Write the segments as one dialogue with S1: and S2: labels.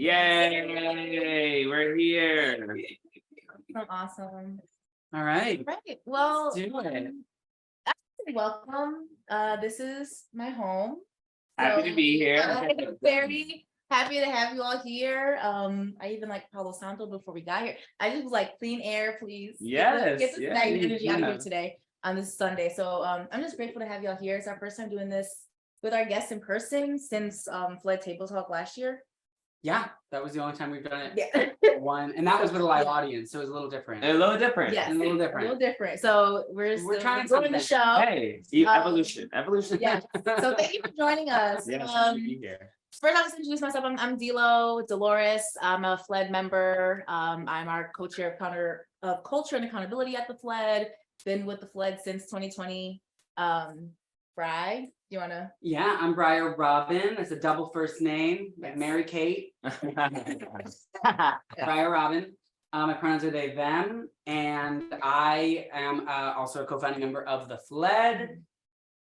S1: Yay! We're here.
S2: Awesome.
S1: All right.
S2: Right. Well,
S1: Let's do it.
S2: welcome. This is my home.
S1: Happy to be here.
S2: I'm very happy to have you all here. I even like Palo Santo before we got here. I just was like, clean air, please.
S1: Yes.
S2: Get this nice energy out
S1: yeah.
S2: here today on this Sunday. So I'm just grateful to have y'all here. It's our first time doing this with our guests in person since Flood Table Talk last year.
S3: Yeah, that was the only time we've done it.
S2: Yeah.
S3: One, and that was with a live audience, so it was a little different.
S1: A little different.
S2: Yes,
S3: a little
S2: a
S3: different.
S2: little different. So we're
S3: trying
S2: doing the
S3: something.
S2: show.
S1: Hey, evolution.
S2: Yeah. So thank you for joining us.
S1: Yes, happy to be here.
S2: First, I'll just introduce myself. I'm Dilo Dolores. I'm a FLED member. I'm our co-chair of culture and accountability at the FLED. Been with the FLED since 2020. Bri, you wanna?
S3: Yeah, I'm Briar Robin. It's a double first name, like Mary Kate. Briar Robin. My pronouns are they, them, and I am also a co-founding member of the FLED,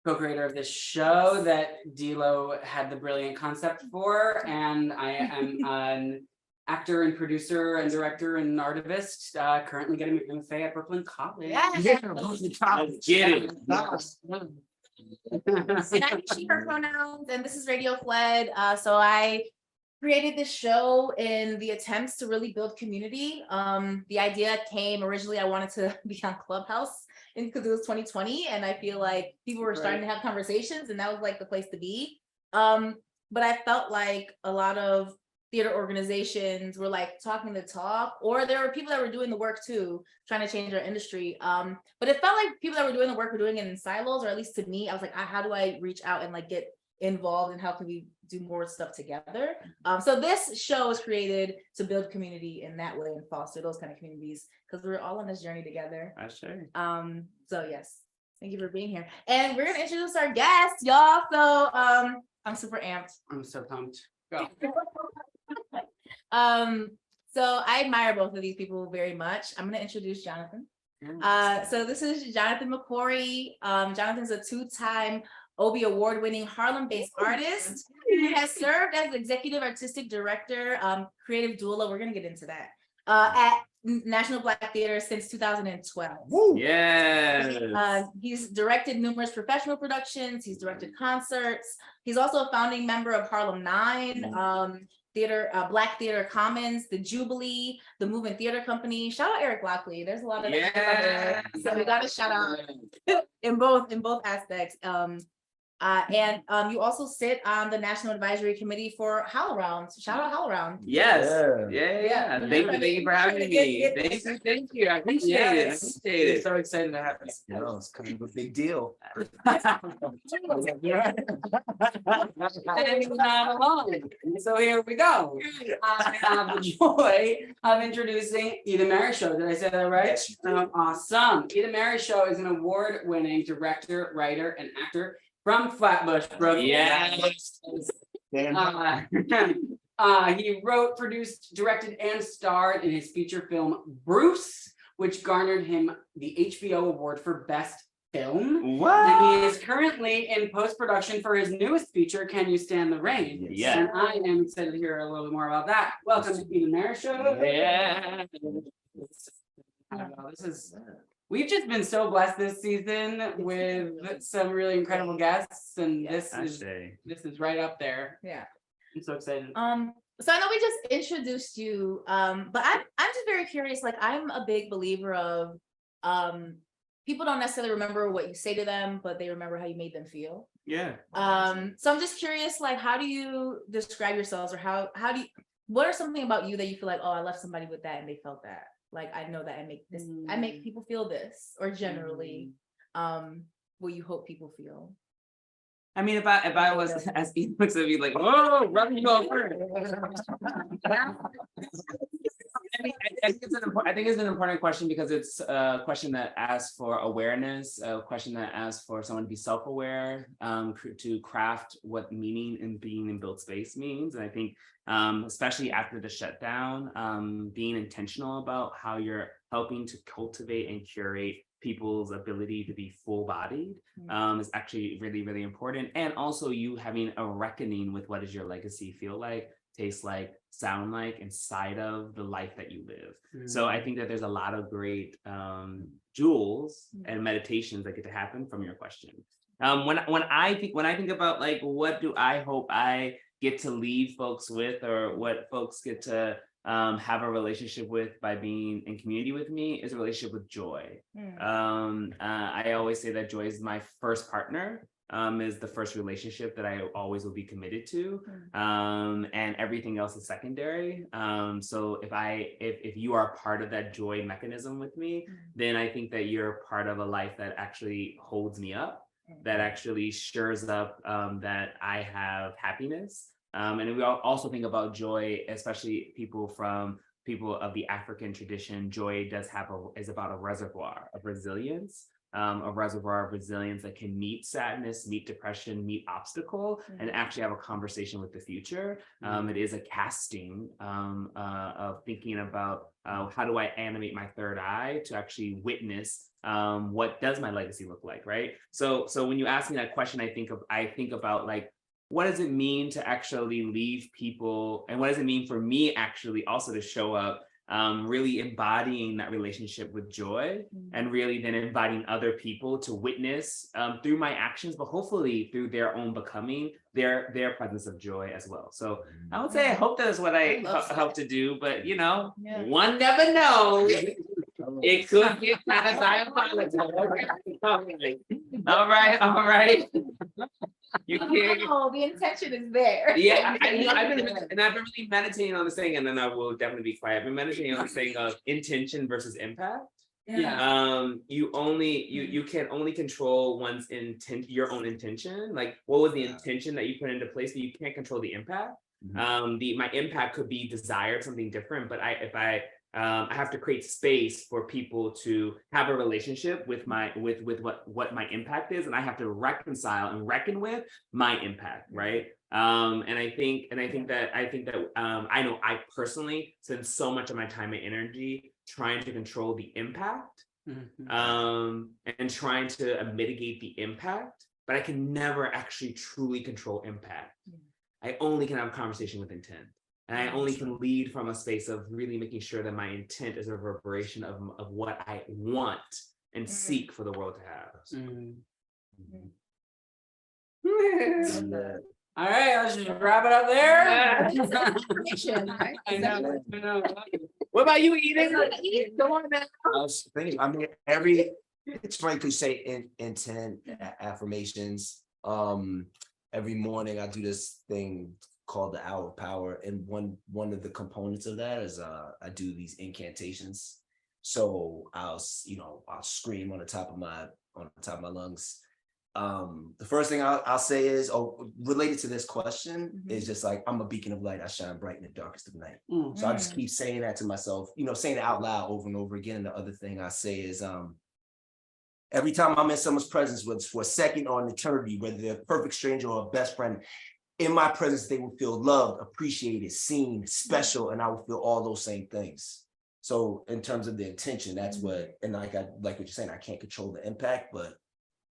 S3: co-creator of this show that Dilo had the brilliant concept for, and I am an actor and producer and director and artivist, currently getting my MFA at Brooklyn College.
S2: Yes.
S1: Let's get it.
S2: And I'm she, her pronouns, and this is Radio FLED. So I created this show in the attempts to really build community. The idea came originally, I wanted to be on Clubhouse because it was 2020, and I feel like people were starting to have conversations, and that was like the place to be. But I felt like a lot of theater organizations were like talking the talk, or there were people that were doing the work too, trying to change our industry. But it felt like people that were doing the work were doing it in silos, or at least to me, I was like, how do I reach out and like get involved, and how can we do more stuff together? So this show was created to build community in that way and foster those kind of communities, because we're all on this journey together.
S1: I sure.
S2: So yes, thank you for being here. And we're gonna introduce our guests, y'all. So I'm super amped.
S3: I'm so pumped. Go.
S2: So I admire both of these people very much. I'm gonna introduce Jonathan. So this is Jonathan McCrory. Jonathan's a two-time Obie award-winning Harlem-based artist who has served as executive artistic director, creative doula. We're gonna get into that at National Black Theater since 2012.
S1: Yes.
S2: He's directed numerous professional productions. He's directed concerts. He's also a founding member of Harlem 9, Theater, Black Theater Commons, the Jubilee, the Movement Theater Company. Shout out Eric Lockley. There's a lot of that. So we got to shout out in both aspects. And you also sit on the National Advisory Committee for HowlRound. Shout out HowlRound.
S1: Yes. Yeah. Thank you for having me. Thank you. I appreciate it.
S3: So excited to have this.
S4: Yeah, it's kind of a big deal.
S3: And not alone. So here we go. I have the joy of introducing Marryshow. Did I say that right? Awesome. Marryshow is an award-winning director, writer, and actor from Flatbush, Brooklyn.
S1: Yes.
S3: He wrote, produced, directed, and starred in his feature film Bruce, which garnered him the HBO Award for Best Film.
S1: What?
S3: And he is currently in post-production for his newest feature, Can You Stand the Rain?
S1: Yeah.
S3: And I am excited to hear a little bit more about that. Welcome to the Marryshow.
S1: Yeah.
S3: I don't know, we've just been so blessed this season with some really incredible guests, and this is right up there.
S2: Yeah.
S3: I'm so excited.
S2: So I know we just introduced you, but I'm just very curious. Like, I'm a big believer of people don't necessarily remember what you say to them, but they remember how you made them feel.
S1: Yeah.
S2: So I'm just curious, like, how do you describe yourselves, or how do you, what are something about you that you feel like, oh, I left somebody with that and they felt that? Like, I know that I make this, I make people feel this, or generally, what you hope people feel.
S1: I mean, if I was as he looks at me like, oh, rub me over. I think it's an important question, because it's a question that asks for awareness, a question that asks for someone to be self-aware, to craft what meaning and being in built space means. And I think, especially after the shutdown, being intentional about how you're helping to cultivate and curate people's ability to be full-bodied is actually really, really important. And also you having a reckoning with what does your legacy feel like taste like, sound like inside of the life that you live. So I think that there's a lot of great jewels and meditations that get to happen from your question. When I think about like, what do I hope I get to leave folks with, or what folks get to have a relationship with by being in community with me, is a relationship with joy. I always say that joy is my first partner, is the first relationship that I always will be committed to, and everything else is secondary. So if you are part of that joy mechanism with me, then I think that you're part of a life that actually holds me up, that actually stirs up that I have happiness. And we also think about joy, especially people of the African tradition. Joy is about a reservoir of resilience. That can meet sadness, meet depression, meet obstacle, and actually have a conversation with the future. It is a casting of thinking about how do I animate my third eye to actually witness what does my legacy look like, right? So when you ask me that question, I think about like, what does it mean to actually leave people, and what does it mean for me actually also to show up, really embodying that relationship with joy, and really then inviting other people to witness through my actions, but hopefully through their own becoming, their presence of joy as well. So I would say I hope that is what I help to do, but one never knows. It could get kind of diabolical. All right. You can't.
S2: Oh, the intention is there.
S1: Yeah, I've been really meditating on this thing, and then I will definitely be quiet. I've been meditating on this thing of intention versus impact. You can only control one's intent, your own intention. Like, what was the intention that you put into place, but you can't control the impact. My impact could be desired something different, but I have to create space for people to have a relationship with what my impact is, and I have to reconcile and reckon with my impact, right? And I think that I know I personally spend so much of my time and energy trying to control the impact, and trying to mitigate the impact, but I can never actually truly control impact. I only can have a conversation with intent. And I only can lead from a space of really making sure that my intent is a reverberation of what I want and seek for the world to have.
S3: All right, let's just wrap it up there.
S1: I know. What about you, Eden? Come on now.
S4: I was thinking, I mean, it's funny because you say intent, affirmations. Every morning I do this thing called the Hour of Power, and one of the components of that is I do these incantations. So I'll scream on the top of my lungs. The first thing I'll say is, related to this question, is just like, I'm a beacon of light. I shine bright in the darkest of night. So I just keep saying that to myself, saying it out loud over and over again. And the other thing I say is, every time I'm in someone's presence, whether it's for a second or an eternity, whether they're a perfect stranger or a best friend, in my presence, they will feel loved, appreciated, seen, special, and I will feel all those same things. So in terms of the intention, that's what, and like what you're saying, I can't control the impact, but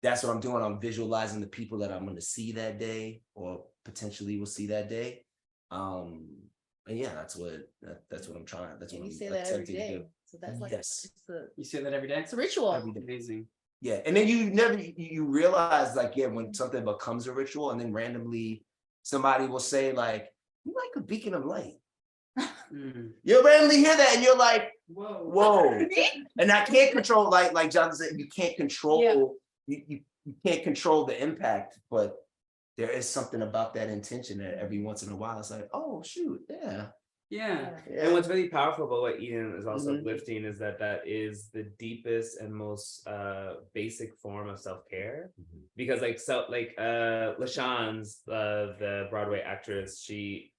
S4: that's what I'm doing. I'm visualizing the people that I'm going to see that day, or potentially will see that day. And yeah, that's what I'm trying. That's what
S2: you
S4: I'm
S2: say that every day.
S4: do.
S2: So that's like,
S4: yes.
S3: You say that every day?
S2: It's a ritual.
S4: Every day.
S3: Amazing.
S4: Yeah, and then you realize, like, when something becomes a ritual, and then randomly somebody will say, like, "You like a beacon of light." You'll randomly hear that, and you're like, "Whoa!" And I can't control, like Jonathan said, you can't control you can't control the impact, but there is something about that intention that every once in a while it's like, "Oh shoot, yeah."
S1: And what's really powerful about what Eden is also uplifting is that is the deepest and most basic form of self-care. Because LaShawne's the Broadway actress, she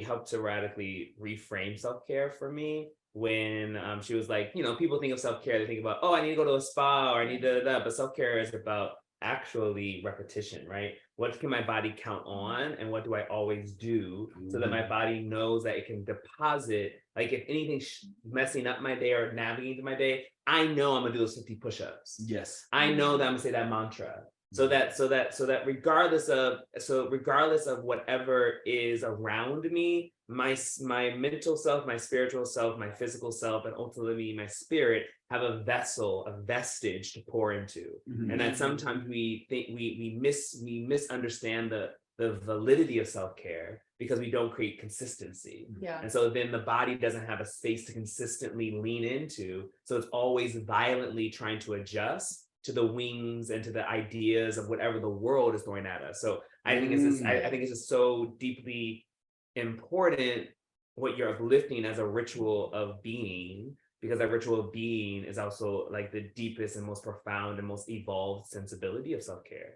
S1: helped to radically reframe self-care for me when she was like, people think of self-care, they think about, oh, I need to go to a spa, or I need to, but self-care is about actually repetition, right? What can my body count on, and what do I always do so that my body knows that it can deposit, like if anything's messing up my day or navigating my day, I know I'm gonna do those 50 push-ups.
S4: Yes.
S1: I know that I'm gonna say that mantra. So that regardless of whatever is around me,
S5: my mental self, my spiritual self, my physical self, and ultimately my spirit have a vessel, a vestige to pour into. And that sometimes we think we misunderstand the validity of self-care because we don't create consistency.
S2: Yeah.
S5: And so then the body doesn't have a space to consistently lean into. So it's always violently trying to adjust to the wings and to the ideas of whatever the world is throwing at us. So I think it's just, I think it's just so deeply important what you're uplifting as a ritual of being, because that ritual of being is also like the deepest and most profound and most evolved sensibility of self-care.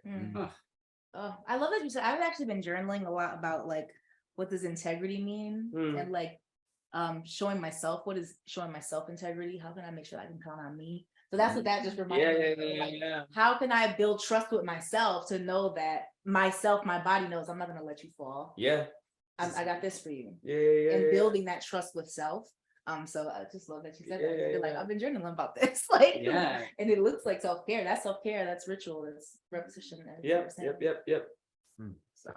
S2: Oh, I love that you said. I've actually been journaling a lot about like what does integrity mean, and like showing myself, what is showing myself integrity, how can I make sure I can count on me. So that's what that just reminded me of, like, how can I build trust with myself to know that myself, my body knows I'm not going to let you fall. I got this for you. And building that trust with self. So I just love that you said that. I feel like I've been journaling about this, like, and it looks like self-care. That's self-care. That's ritual. That's repetition.
S5: Yep.
S2: So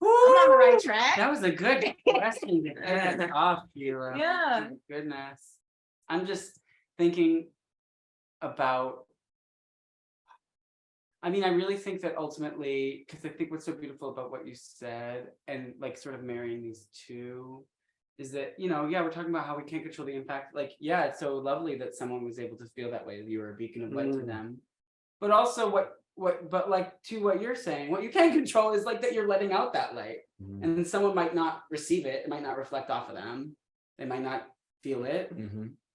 S2: I'm on the right track.
S3: That was a good question to kick us off, Sheila.
S2: Yeah.
S3: Oh, goodness. I'm just thinking about, I mean, I really think that ultimately, because I think what's so beautiful about what you said and like sort of marrying these two is that, you know, we're talking about how we can't control the impact. Like, it's so lovely that someone was able to feel that way. You were a beacon of light to them. But also but like to what you're saying, what you can control is like that you're letting out that light. And then someone might not receive it. It might not reflect off of them. They might not feel it.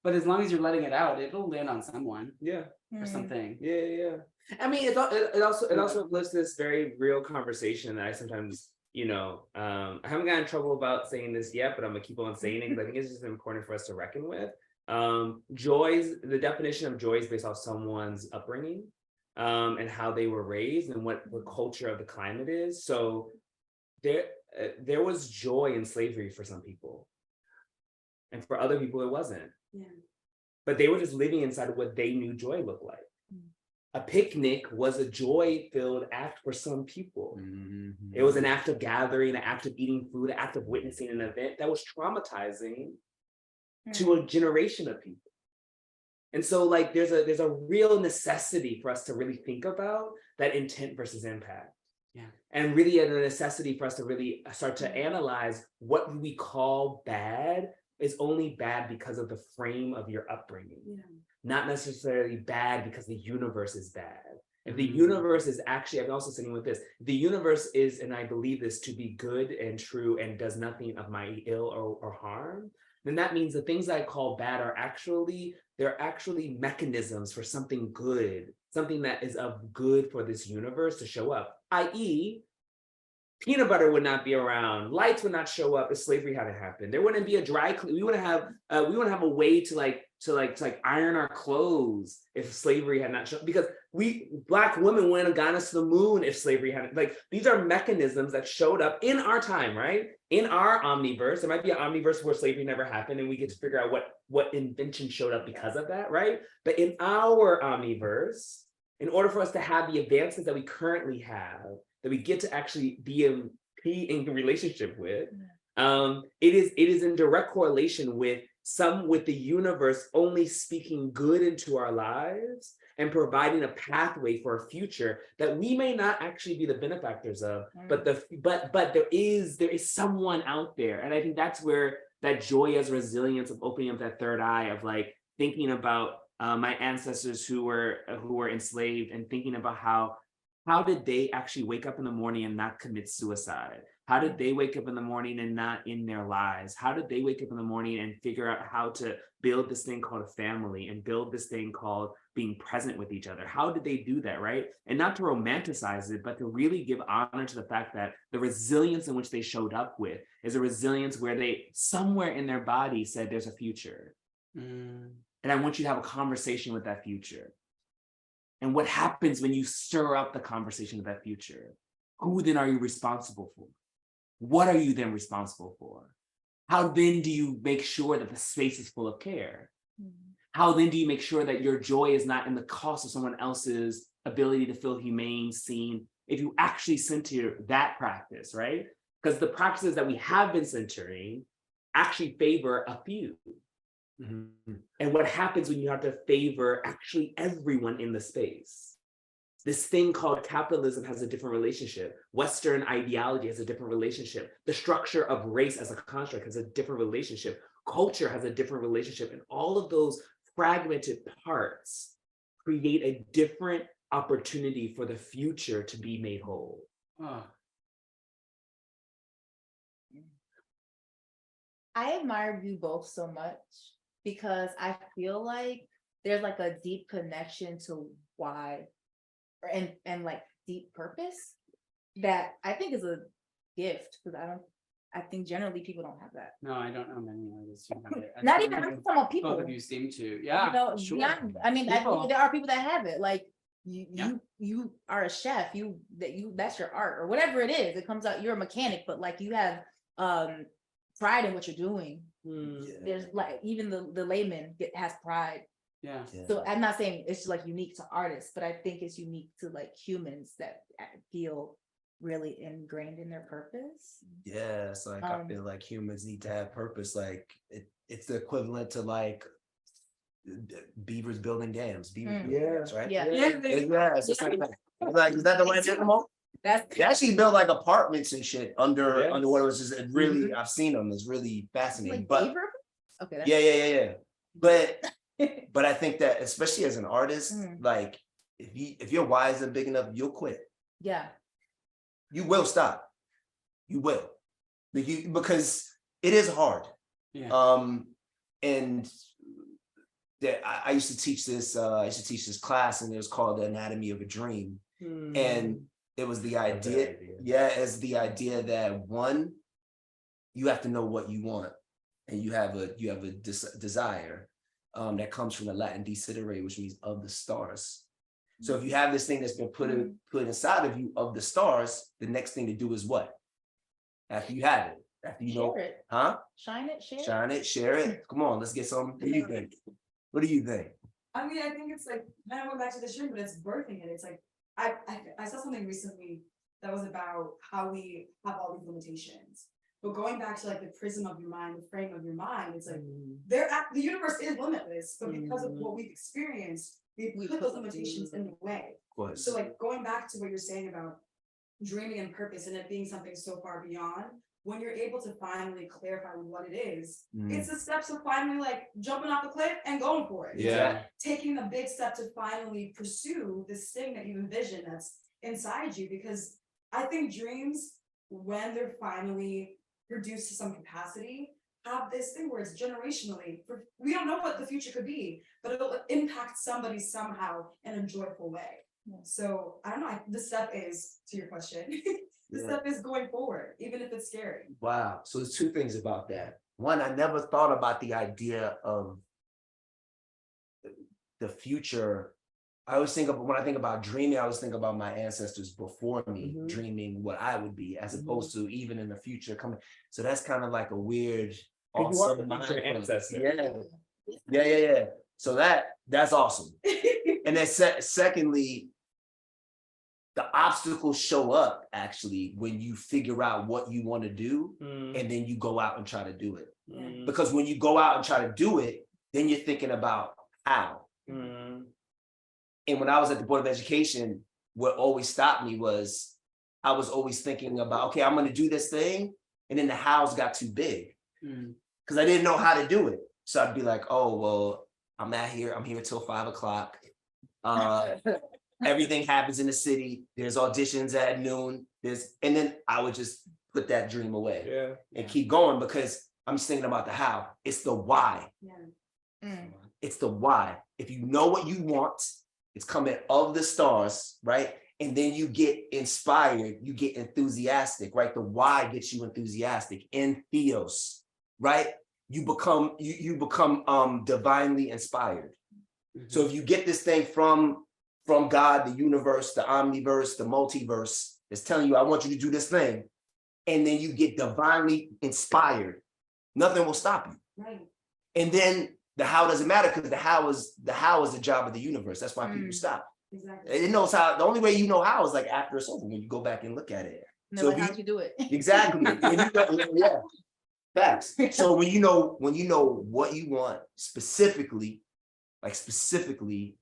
S3: But as long as you're letting it out, it'll land on someone. Or something.
S5: I mean, it also lists this very real conversation that I sometimes, you know, I haven't gotten in trouble about saying this yet, but I'm gonna keep on saying it because I think it's just important for us to reckon with. The definition of joy is based off someone's upbringing, and how they were raised and what the culture of the climate is. So there was joy in slavery for some people, and for other people it wasn't. But they were just living inside of what they knew joy looked like. A picnic was a joy-filled act for some people. It was an act of gathering, an act of eating food, an act of witnessing an event that was traumatizing to a generation of people. And so like there's a real necessity for us to really think about that intent versus impact. And really a necessity for us to really start to analyze what we call bad is only bad because of the frame of your upbringing. Not necessarily bad because the universe is bad. If the universe is actually, I'm also sitting with this, the universe is, and I believe this to be good and true and does nothing of my ill or harm, then that means the things I call bad they're actually mechanisms for something good, something that is of good for this universe to show up, i.e., peanut butter would not be around, lights would not show up if slavery hadn't happened. There wouldn't be a dry clean. We wouldn't have a way to iron our clothes if slavery had not shown. Because Black women wouldn't have gotten us to the moon if slavery hadn't. Like these are mechanisms that showed up in our time, right? In our omniverse. There might be an omniverse where slavery never happened, and we get to figure out what invention showed up because of that, right? But in our omniverse, in order for us to have the advances that we currently have, that we get to actually be in relationship with, it is in direct correlation with the universe only speaking good into our lives and providing a pathway for a future that we may not actually be the benefactors of, but there is someone out there. And I think that's where that joy as resilience of opening up that third eye of like thinking about my ancestors who were enslaved and thinking about how did they actually wake up in the morning and not commit suicide? How did they wake up in the morning and not end their lives? How did they wake up in the morning and figure out how to build this thing called a family and build this thing called being present with each other? How did they do that, right? And not to romanticize it, but to really give honor to the fact that the resilience in which they showed up with is a resilience where they, somewhere in their body said there's a future. And I want you to have a conversation with that future. And what happens when you stir up the conversation of that future? Who then are you responsible for? What are you then responsible for? How then do you make sure that the space is full of care? How then do you make sure that your joy is not in the cost of someone else's ability to feel humane, seen? If you actually center that practice, right? Because the practices that we have been centering actually favor a few.
S4: Mhm.
S5: And what happens when you have to favor actually everyone in the space? This thing called capitalism has a different relationship. Western ideology has a different relationship. The structure of race as a construct has a different relationship. Culture has a different relationship. And all of those fragmented parts create a different opportunity for the future to be made whole.
S3: Oh,
S2: I admire you both so much because I feel like there's like a deep connection to why and like deep purpose that I think is a gift because I think generally people don't have that.
S3: no, I don't know many artists who have it.
S2: Not
S3: I
S2: even
S3: think
S2: I'm talking about
S3: both
S2: people.
S3: of you seem to,
S2: You
S3: yeah,
S2: know,
S3: sure.
S2: beyond, I mean,
S3: People.
S2: there are people that have it. Like
S3: Yeah.
S2: you are a chef. That's your art or whatever it is. It comes out. You're a mechanic, but like you have pride in what you're doing. There's like even the layman has pride.
S3: Yeah.
S4: Yeah.
S2: So I'm not saying it's like unique to artists, but I think it's unique to like humans that feel really ingrained in their purpose.
S4: Yeah, it's like I feel like humans need to have purpose. Like it's the equivalent to like beavers building dams. Beavers building dams, right?
S2: Yeah.
S4: Yeah, it's just like that. Like, is that the right animal?
S2: That's
S4: They actually build like apartments and shit
S5: Yes.
S4: underwater, which is really I've seen them. It's really fascinating.
S2: like
S4: But
S2: beaver? Okay. That's,
S4: yeah. But I think that especially as an artist,
S2: Mm.
S4: like if your why isn't big enough, you'll quit.
S2: yeah.
S4: You will stop. You will. Because it is hard.
S3: Yeah.
S4: And that I used to teach this, class, and it was called The Anatomy of a Dream. And it was the idea, it's the idea that one, you have to know what you want, and you have a desire that comes from the Latin desiderare, which means of the stars. So if you have this thing that's been put inside of you of the stars, the next thing to do is what? After you have it, after you know,
S2: Share it.
S4: huh?
S2: Shine it. Share it.
S4: Shine it, share it. Come on, let's get some. What do you think? What do you think?
S6: I mean, I think it's like, kind of going back to the dream, but it's birthing it. It's like, I saw something recently that was about how we have all these limitations. But going back to like the prism of your mind, the frame of your mind, it's like, the universe is limitless, but because of what we've experienced, we put those limitations in the way.
S4: Of course.
S6: So like going back to what you're saying about dreaming and purpose and it being something so far beyond, when you're able to finally clarify what it is, it's the steps of finally like jumping off the cliff and going for it.
S5: Yeah.
S6: Taking the big step to finally pursue this thing that you envision that's inside you. Because I think dreams, when they're finally reduced to some capacity, have this thing where it's generationally, we don't know what the future could be, but it'll impact somebody somehow in a joyful way.
S2: Yeah.
S6: So I don't know, the step is, to your question, the step is going forward, even if it's scary.
S4: Wow. So there's two things about that. One, I never thought about the idea of the future. I always think of, when I think about dreaming, I always think about my ancestors before me dreaming what I would be, as opposed to even in the future coming. So that's kind of like a weird, awesome
S5: future ancestor.
S4: Yeah. So that's awesome. And then secondly, the obstacles show up actually when you figure out what you want to do, and then you go out and try to do it. Because when you go out and try to do it, then you're thinking about how. And when I was at the Board of Education, what always stopped me was I was always thinking about, okay, I'm going to do this thing. And then the hows got too big because I didn't know how to do it. So I'd be like, oh, well, I'm here till 5 o'clock. Everything happens in the city. There's auditions at noon. And then I would just put that dream away and keep going, because I'm just thinking about the how. It's the why. It's the why. If you know what you want, it's coming of the stars, right? And then you get inspired, you get enthusiastic, right? The why gets you enthusiastic. In theos, right? You become divinely inspired. So if you get this thing from God, the universe, the omniverse, the multiverse, it's telling you, I want you to do this thing, and then you get divinely inspired, nothing will stop you.
S6: Right.
S4: And then the how doesn't matter, because the how is the job of the universe. That's why people stop.
S6: Exactly.
S4: It knows how. The only way you know how is like after it's over, when you go back and look at it.
S2: And
S4: So
S2: they're like,
S4: we-
S2: how'd you do it?
S4: Exactly. When you know, yeah. Facts. So when you know what you want specifically,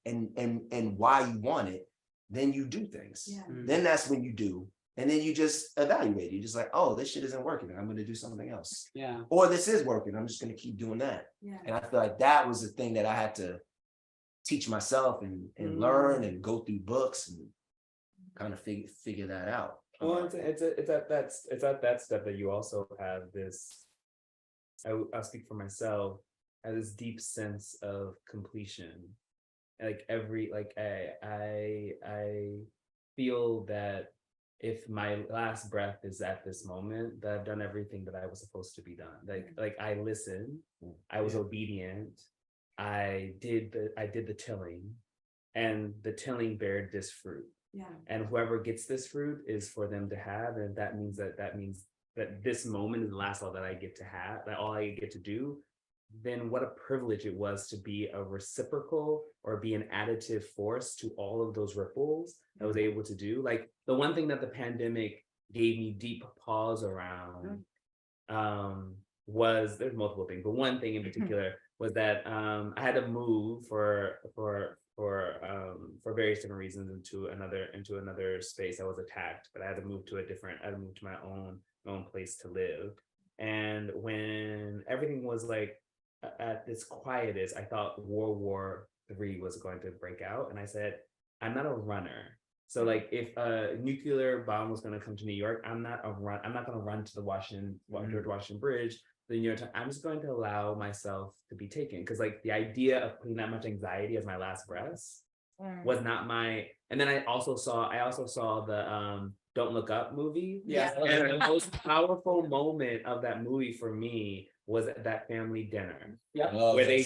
S4: and why you want it, then you do things.
S6: Yeah.
S4: Then that's when you do. And then you just evaluate. You're just like, oh, this shit isn't working. I'm gonna do something else.
S3: Yeah.
S4: Or this is working. I'm just gonna keep doing that.
S6: Yeah.
S4: And I feel like that was the thing that I had to teach myself and learn and go through books and kind of figure that out.
S5: Well, it's at that step that you also have this. I'll speak for myself. I have this deep sense of completion. Like I feel that if my last breath is at this moment, that I've done everything that I was supposed to be done. Like I listened, I was obedient, I did the tilling, and the tilling bared this fruit.
S6: Yeah.
S5: And whoever gets this fruit is for them to have, and that means that this moment is the last all that I get to have, that all I get to do. Then what a privilege it was to be a reciprocal or be an additive force to all of those ripples I was able to do. Like the one thing that the pandemic gave me deep pause around was, there's multiple things, but one thing in particular was that I had to move for various different reasons into another space. I was attacked, but I had to move to my own place to live. And when everything was like at its quietest, I thought World War III was going to break out. And I said, I'm not a runner. So like if a nuclear bomb was going to come to New York, I'm not going to run to the George Washington Bridge, the New York Times. I'm just going to allow myself to be taken. Because like the idea of putting that much anxiety as my last breath was not my. And then I also saw the Don't Look Up movie.
S3: Yeah.
S5: And the most powerful moment of that movie for me was at that family dinner.
S3: Yeah.
S5: Where they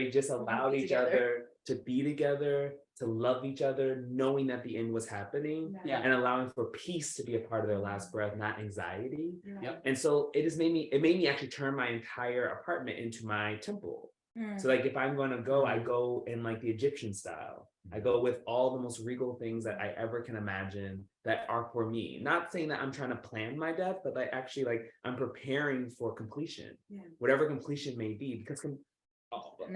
S5: just allowed each
S2: Together.
S5: other to be together, to love each other, knowing that the end was happening,
S3: Yeah.
S5: and allowing for peace to be a part of their last breath, not anxiety.
S3: Yep.
S5: And so it made me actually turn my entire apartment into my temple. So like if I'm going to go, I go in like the Egyptian style. I go with all the most regal things that I ever can imagine that are for me. Not saying that I'm trying to plan my death, but like actually like I'm preparing for completion, whatever completion may be, because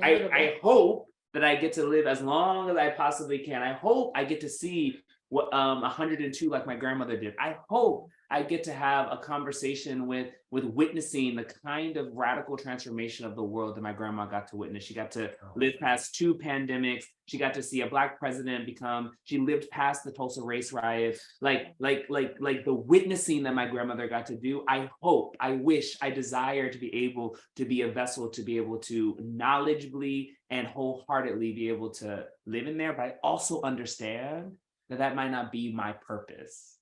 S5: I hope that I get to live as long as I possibly can. I hope I get to see what 102 like my grandmother did. I hope I get to have a conversation with witnessing the kind of radical transformation of the world that my grandma got to witness. She got to live past 2 pandemics. She got to see a Black president she lived past the Tulsa race riots. Like the witnessing that my grandmother got to do. I hope, I wish, I desire to be able to be a vessel, to be able to knowledgeably and wholeheartedly be able to live in there. But I also understand that might not be my purpose.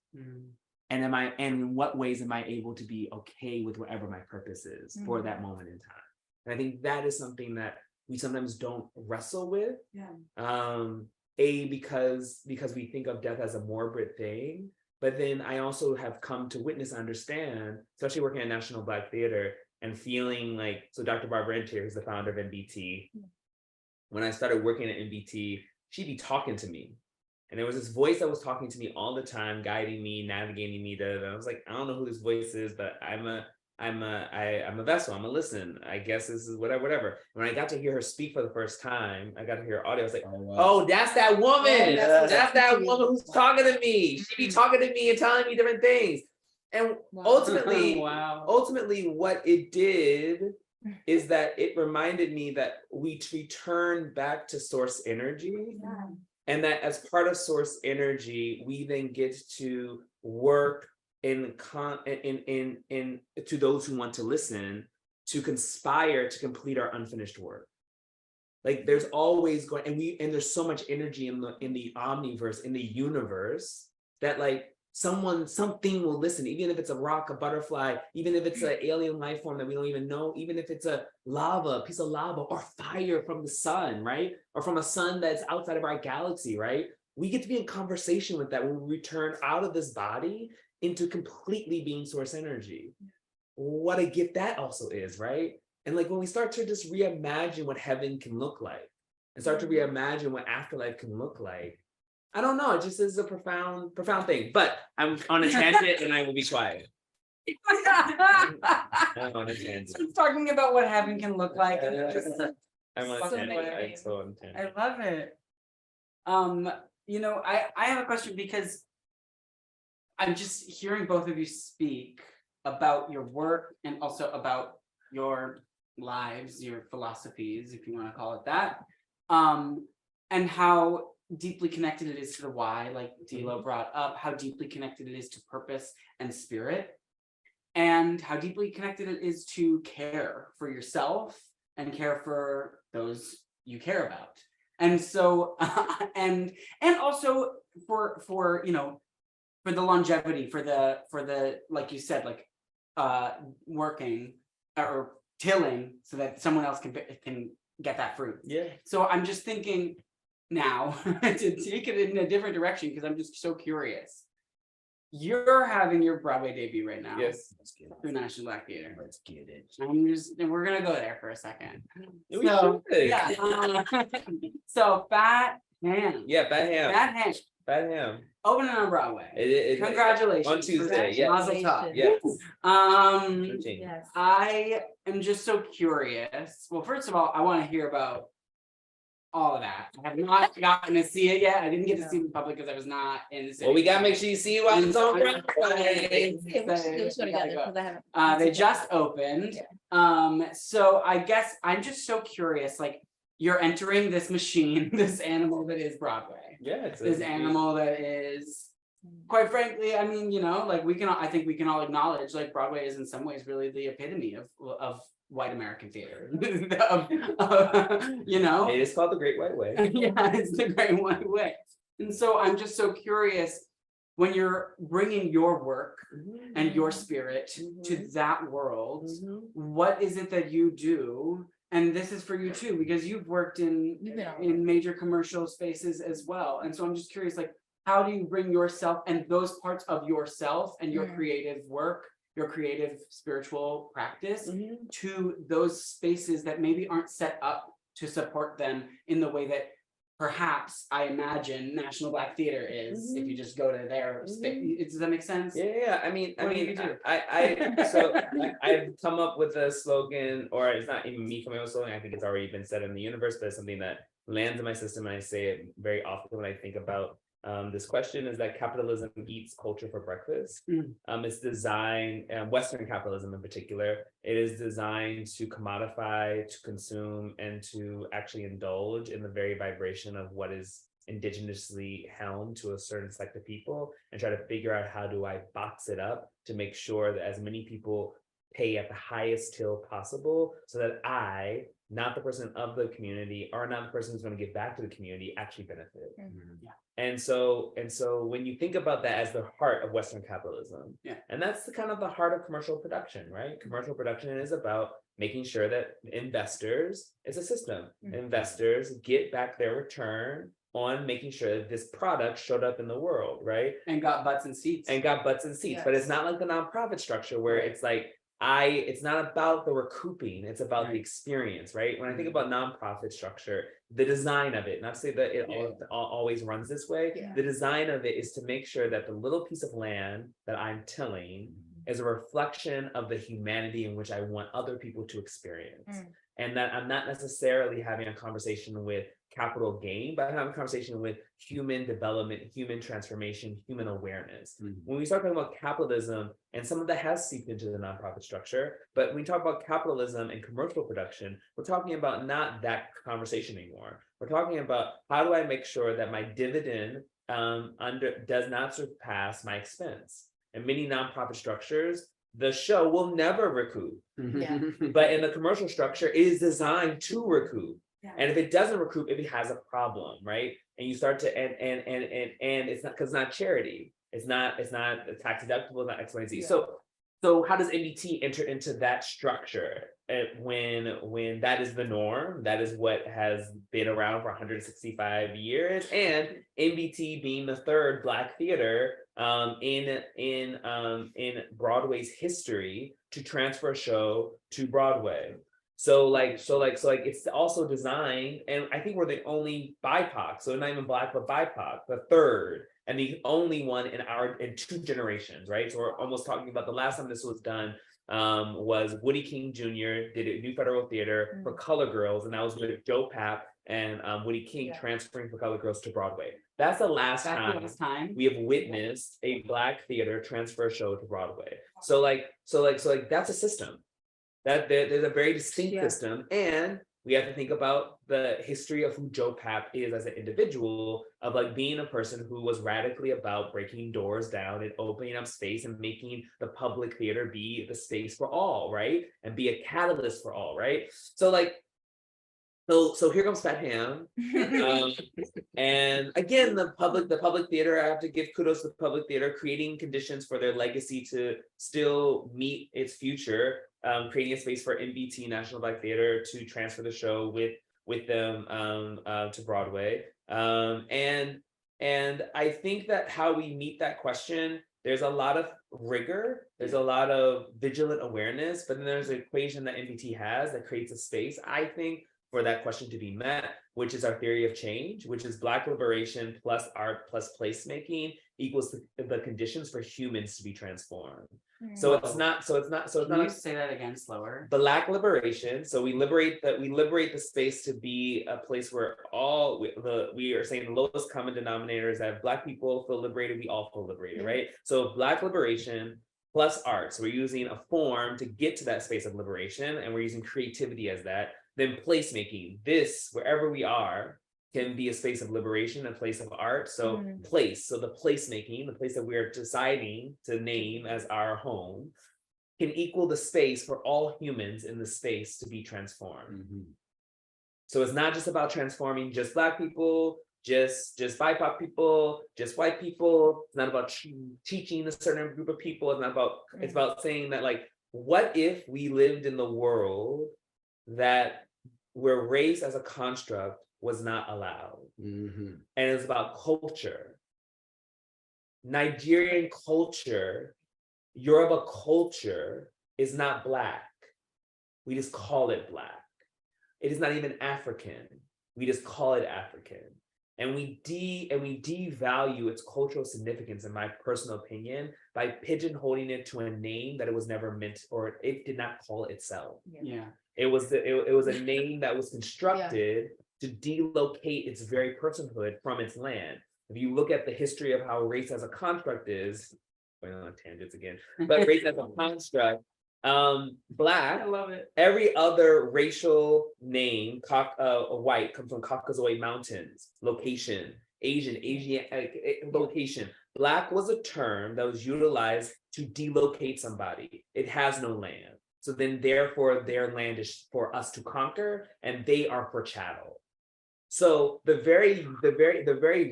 S5: And in what ways am I able to be okay with whatever my purpose is for that moment in time? And I think that is something that we sometimes don't wrestle with. Because we think of death as a morbid thing, but then I also have come to witness, understand, especially working at National Black Theater and feeling like, so Dr. Barbara Entier, who's the founder of NBT, when I started working at NBT, she'd be talking to me. And there was this voice that was talking to me all the time, guiding me, navigating me. And I was like, I don't know who this voice is, but I'm a vessel. I'm a listen. I guess this is whatever. When I got to hear her speak for the first time, I got to hear her audio. I was like, oh, that's that woman. That's that woman who's talking to me. She be talking to me and telling me different things. And ultimately, what it did is that it reminded me that we return back to source energy. And that as part of source energy, we then get to work to those who want to listen, to conspire to complete our unfinished work. Like there's always and there's so much energy in the omniverse, in the universe, that like something will listen, even if it's a rock, a butterfly, even if it's an alien life form that we don't even know, even if it's a piece of lava or fire from the sun, right? Or from a sun that's outside of our galaxy, right? We get to be in conversation with that when we return out of this body into completely being source energy. What a gift that also is, right? And like when we start to just reimagine what heaven can look like and start to reimagine what afterlife can look like, I don't know. It just is a profound thing. But I'm on a tangent and I will be quiet. I'm on a tangent.
S3: Talking about what heaven can look like. And
S5: Yeah.
S3: just,
S5: I'm on a
S3: So
S5: tangent.
S3: many
S5: I'm so on a tangent.
S3: I love it. I have a question because I'm just hearing both of you speak about your work and also about your lives, your philosophies, if you want to call it that, and how deeply connected it is to the why, like Dilo brought up, how deeply connected it is to purpose and spirit, and how deeply connected it is to care for yourself and care for those you care about. And so, and also for for the longevity, for the like you said, like working or tilling so that someone else can get that fruit.
S5: Yeah.
S3: So I'm just thinking now to take it in a different direction because I'm just so curious. You're having your Broadway debut right now.
S5: Yes.
S4: Let's get
S3: Through National Black Theater.
S4: Let's get it.
S3: And we're gonna go there for a second.
S5: We
S3: So,
S5: should.
S3: yeah. So Fat Ham.
S5: Yeah, Bad Ham.
S3: Fat Ham.
S5: Bad Ham.
S3: Opening on Broadway.
S5: It-
S3: Congratulations.
S5: On Tuesday. Yeah.
S3: Mazel tov.
S5: Yes.
S2: Yes.
S3: I am just so curious. Well, first of all, I want to hear about all of that. I have not gotten to see it yet. I didn't get to see it in public because I was not in the city.
S5: Well, we gotta make sure you see while it's on Broadway.
S2: Yeah, we should do a show together, 'cause I haven't-
S3: They just opened. So I guess I'm just so curious, like you're entering this machine, this animal that is Broadway.
S5: Yeah, it's
S3: This animal that is, quite frankly, I mean, like I think we can all acknowledge, like Broadway is in some ways really the epitome of white American theater.
S5: It is called the Great White Way.
S3: Yeah, it's the Great White Way. And so I'm just so curious, when you're bringing your work and your spirit to that world, what is it that you do? And this is for you too, because you've worked in major commercial spaces as well. And so I'm just curious, like, how do you bring yourself and those parts of yourself and your creative work, your creative spiritual practice to those spaces that maybe aren't set up to support them in the way that perhaps I imagine National Black Theater is, if you just go to their space. Does that make sense?
S5: Yeah. I mean,
S3: What do you do?
S5: I've come up with a slogan, or it's not even me coming up with a slogan. I think it's already been said in the universe, but it's something that lands in my system, and I say it very often when I think about this question, is that capitalism eats culture for breakfast. It's designed, Western capitalism in particular, it is designed to commodify, to consume, and to actually indulge in the very vibration of what is indigenously helmed to a certain sect of people, and try to figure out how do I box it up to make sure that as many people pay at the highest till possible, so that I, not the person of the community, or not the person who's going to give back to the community, actually benefit. And so when you think about that as the heart of Western capitalism, and that's the kind of the heart of commercial production, right? Commercial production is about making sure that investors, it's a system, investors get back their return on making sure that this product showed up in the world, right?
S3: And got butts and seats.
S5: But it's not like the nonprofit structure where it's like, it's not about the recouping, it's about the experience, right? When I think about nonprofit structure, the design of it, not to say that it always runs this way, the design of it is to make sure that the little piece of land that I'm tilling is a reflection of the humanity in which I want other people to experience. And that I'm not necessarily having a conversation with capital gain, but I'm having a conversation with human development, human transformation, human awareness. When we start talking about capitalism, and some of that has seeped into the nonprofit structure, but when we talk about capitalism and commercial production, we're talking about not that conversation anymore. We're talking about how do I make sure that my dividend does not surpass my expense. And many nonprofit structures, the show will never recoup. But in the commercial structure, it is designed to recoup. And if it doesn't recoup, if it has a problem, right? And you start to and it's not, because it's not charity, it's not tax deductible, it's not X, Y, and Z. So how does NBT enter into that structure when that is the norm? That is what has been around for 165 years, and NBT being the third Black theater in Broadway's history to transfer a show to Broadway. So it's also designed, and I think we're the only BIPOC, so not even Black, but BIPOC, the third, and the only one in 2 generations, right? So we're almost talking about the last time this was done was Woody King Jr. did it at New Federal Theater for Color Girls, and that was with Joe Papp and Woody King transferring for Color Girls to Broadway. That's the last time we have witnessed a Black theater transfer a show to Broadway. So that's a system. That there's a very distinct system, and we have to think about the history of who Joe Papp is as an individual, of like being a person who was radically about breaking doors down and opening up space and making the public theater be the space for all, right? And be a catalyst for all, right? So here comes Fat Ham. And again, the public theater, I have to give kudos to the public theater, creating conditions for their legacy to still meet its future, creating a space for NBT, National Black Theater, to transfer the show with them to Broadway. And I think that how we meet that question, there's a lot of rigor, there's a lot of vigilant awareness, but then there's an equation that NBT has that creates a space, I think, for that question to be met, which is our theory of change, which is Black liberation plus art plus placemaking equals the conditions for humans to be transformed. So it's not. Can
S3: you say that again slower?
S5: Black liberation. So we liberate the space to be a place where we are saying the lowest common denominator is that Black people feel liberated, we all feel liberated, right? So Black liberation plus art. So we're using a form to get to that space of liberation, and we're using creativity as that. Then placemaking, this, wherever we are, can be a space of liberation, a place of art. So place, so the placemaking, the place that we are deciding to name as our home, can equal the space for all humans in the space to be transformed. So it's not just about transforming just Black people, just BIPOC people, just white people. It's not about teaching a certain group of people. It's not about, it's about saying that, like, what if we lived in the world where race as a construct was not allowed? And it's about culture. Nigerian culture, Yoruba culture is not Black. We just call it Black. It is not even African. We just call it African. And we devalue its cultural significance, in my personal opinion, by pigeonholing it to a name that it was never meant, or it did not call itself. It was a name that was constructed to delocate its very personhood from its land. If you look at the history of how race as a construct is, going on tangents again, but race as a construct, Black, I love it. Every other racial name, white, comes from Caucasoid Mountains, location, Asian location. Black was a term that was utilized to delocate somebody. It has no land. So then therefore their land is for us to conquer, and they are for chattel. So the very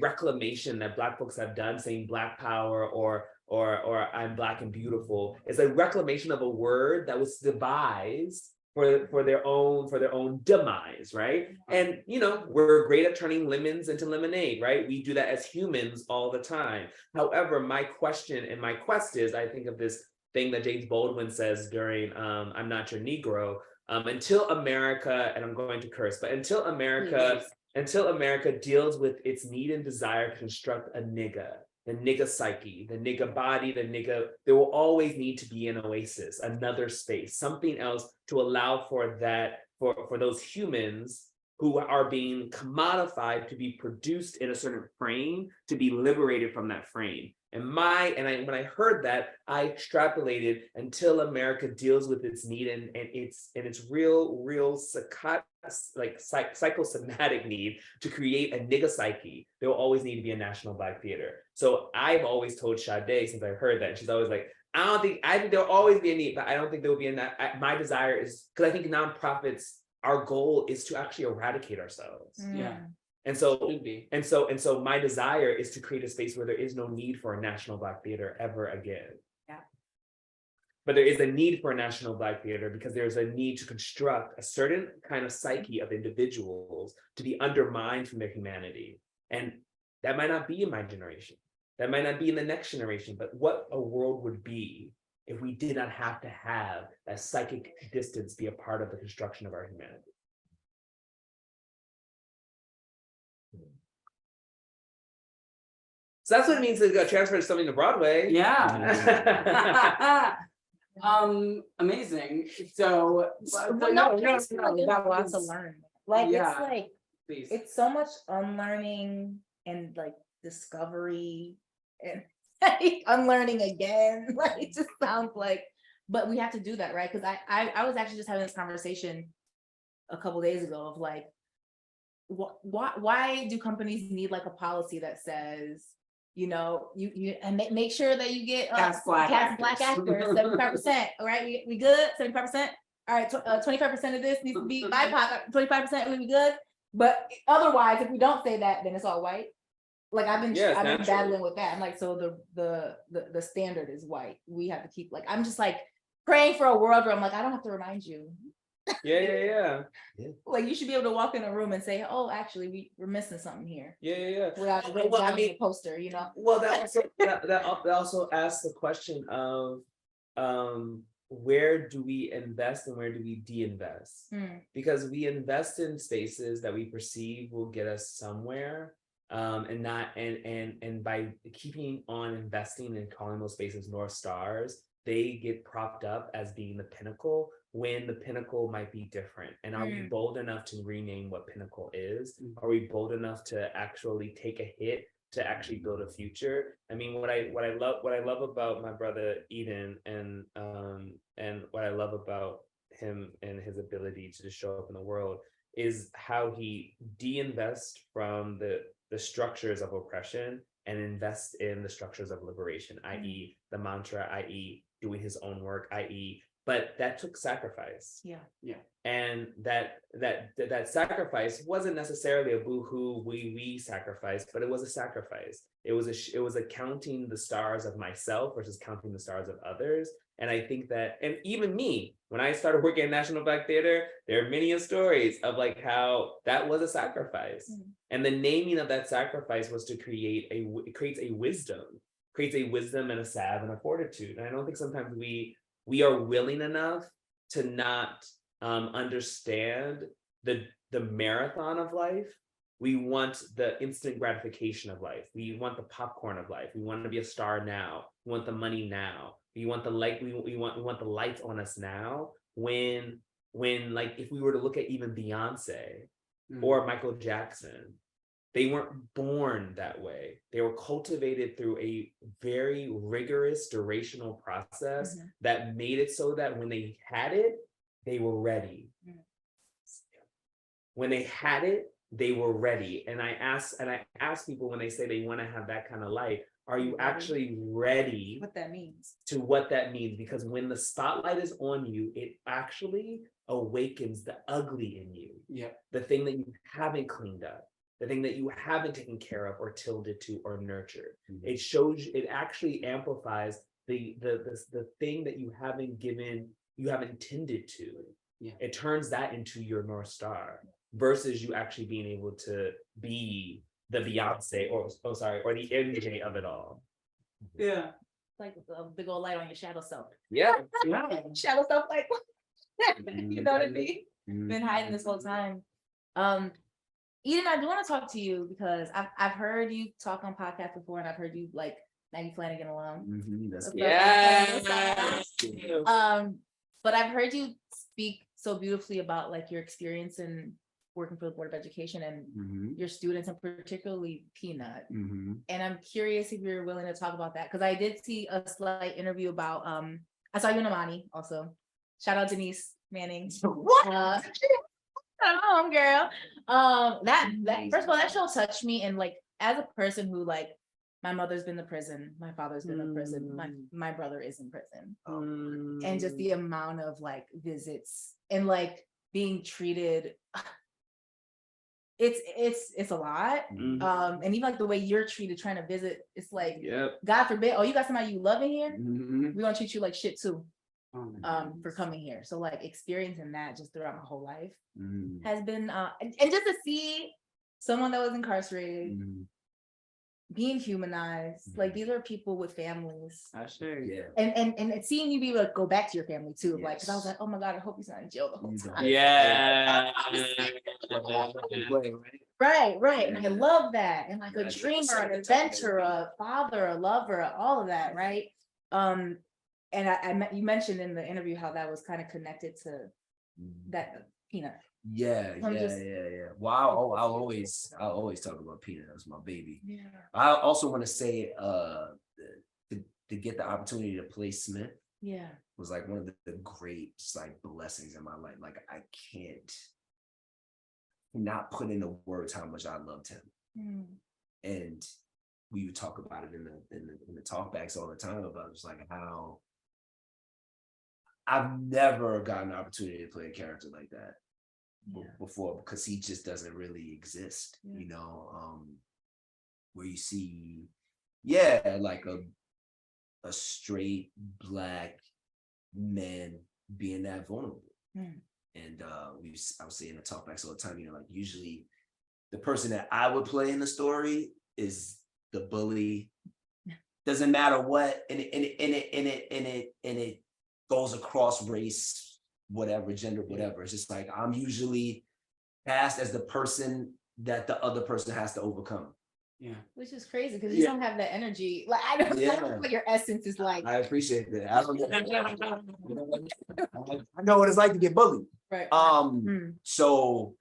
S5: reclamation that Black folks have done, saying Black power or I'm Black and beautiful, is a reclamation of a word that was devised for their own demise, right? And we're great at turning lemons into lemonade, right? We do that as humans all the time. However, my question and my quest is, I think of this thing that James Baldwin says during I'm Not Your Negro, until America, and I'm going to curse, but until America deals with its need and desire to construct a nigga, the nigga psyche, the nigga body, there will always need to be an oasis, another space, something else to allow for that, for those humans who are being commodified to be produced in a certain frame, to be liberated from that frame. And when I heard that, I extrapolated until America deals with its need and its real psychosomatic need to create a nigga psyche. There will always need to be a national Black theater. So I've always told Sade, since I heard that, she's always like, I think there'll always be a need, but I don't think there will be my desire is, because I think nonprofits, our goal is to actually eradicate ourselves. And so my desire is to create a space where there is no need for a national Black theater ever again. But there is a need for a national Black theater because there's a need to construct a certain kind of psyche of individuals to be undermined from their humanity. And that might not be in my generation. That might not be in the next generation, but what a world would be if we did not have to have that psychic distance be a part of the construction of our humanity. So that's what it means to go transfer something to Broadway.
S3: Yeah. Amazing. So, but no,
S2: there's a lot to learn. Like
S3: Yeah.
S2: it's like
S3: please.
S2: it's so much unlearning and like discovery and like unlearning again. Like it just sounds like, but we have to do that, right? Because I was actually just having this conversation a couple days ago of like, why do companies need like a policy that says, you know, you and make sure that you get
S3: Cast black
S2: black
S3: actors.
S2: actors 75%. All right, we good 75%. All right, 25% of this needs to be BIPOC. 25% will be good. But otherwise, if we don't say that, then it's all white. Like I've been battling with that. I'm like, so the standard is white. We have to keep like I'm just like praying for a world where I'm like, I don't have to remind you.
S5: Yeah.
S2: Like you should be able to walk in a room and say, oh, actually, we're missing something here.
S5: Yeah.
S2: Without
S5: Well, I mean,
S2: a poster, you know.
S5: Well, that also asks the question of where do we invest and where do we de-invest? Because we invest in spaces that we perceive will get us somewhere. And by keeping on investing and calling those spaces North Stars, they get propped up as being the pinnacle when the pinnacle might be different. And are we bold enough to rename what pinnacle is? Are we bold enough to actually take a hit to actually build a future? I mean, what I love about my brother Eden and what I love about him and his ability to just show up in the world is how he de-invests from the structures of oppression and invest in the structures of liberation, i.e. the mantra, i.e. doing his own work, i.e. but that took sacrifice.
S2: Yeah.
S5: And that sacrifice wasn't necessarily a boo-hoo we sacrifice, but it was a sacrifice. It was a counting the stars of myself versus counting the stars of others. And I think that, and even me, when I started working at National Black Theater, there are many stories of like how that was a sacrifice. And the naming of that sacrifice was to creates a wisdom and a salve and a fortitude. And I don't think sometimes we are willing enough to not understand the marathon of life. We want the instant gratification of life. We want the popcorn of life. We want to be a star now. We want the money now. We want the light. We want the lights on us now. When like if we were to look at even Beyonce or Michael Jackson, they weren't born that way. They were cultivated through a very rigorous durational process that made it so that when they had it, they were ready. When they had it, they were ready. And I ask people when they say they want to have that kind of life, are you actually ready?
S2: What that means.
S5: To what that means? Because when the spotlight is on you, it actually awakens the ugly in you.
S3: Yeah.
S5: The thing that you haven't cleaned up, the thing that you haven't taken care of or tilled to or nurtured. It shows, it actually amplifies the thing that you haven't tended to.
S3: Yeah.
S5: It turns that into your North Star versus you actually being able to be the Beyonce or the MJ of it all.
S3: Yeah.
S2: Like a big old light on your shadow self.
S5: Yeah.
S2: Shadow self, like you know what I mean? Been hiding this whole time. Eden, I do want to talk to you because I've heard you talk on podcasts before, and I've heard you like Maggie Flanagan alum. But I've heard you speak so beautifully about like your experience in working for the Board of Education and your students, and particularly Peanut. And I'm curious if you're willing to talk about that, because I did see a slight interview about I saw you in Amani also. Shout out Denise Manning. What? Girl. That first of all, that show touched me, and like as a person who like my mother's been to prison, my father's been in prison, my brother is in prison, and just the amount of like visits and like being treated. It's a lot. And even like the way you're treated trying to visit, it's like, God forbid, oh, you got somebody you love in here, we're gonna treat you like shit too. For coming here. So like experiencing that just throughout my whole life has been and just to see someone that was incarcerated being humanized. Like these are people with families.
S1: Sure.
S4: Yeah.
S2: And seeing you be able to go back to your family too, like, cause I was
S4: Yes.
S2: like, oh my God, I hope he's not in jail the whole time.
S1: Yeah.
S2: Right. And I love that. And like a
S4: Yeah,
S2: dreamer, an
S4: that's
S2: inventor, a father, a lover, all of that, right? And you mentioned in the interview how that was kind of connected to that peanut.
S4: Yeah.
S2: I'm just-
S4: Wow. I'll always talk about Peanut. That's my baby.
S2: Yeah.
S4: I also want to say, to get the opportunity to play Smith
S2: Yeah.
S4: was like one of the great just like blessings in my life. Like I can't not put into words how much I loved him. And we would talk about it in the talkbacks all the time about just like how I've never gotten an opportunity to play a character like that before, because he just doesn't really exist, you know, where you see, like a straight Black man being that vulnerable. And I was saying in the talkbacks all the time, you know, like usually the person that I would play in the story is the bully. Doesn't matter what, and it goes across race, whatever, gender, whatever. It's just like I'm usually cast as the person that the other person has to overcome.
S3: Yeah.
S2: Which is crazy because you don't have that energy. Like I don't know what your essence is like.
S4: I appreciate that. I know what it's like to get bullied.
S2: Right.
S4: So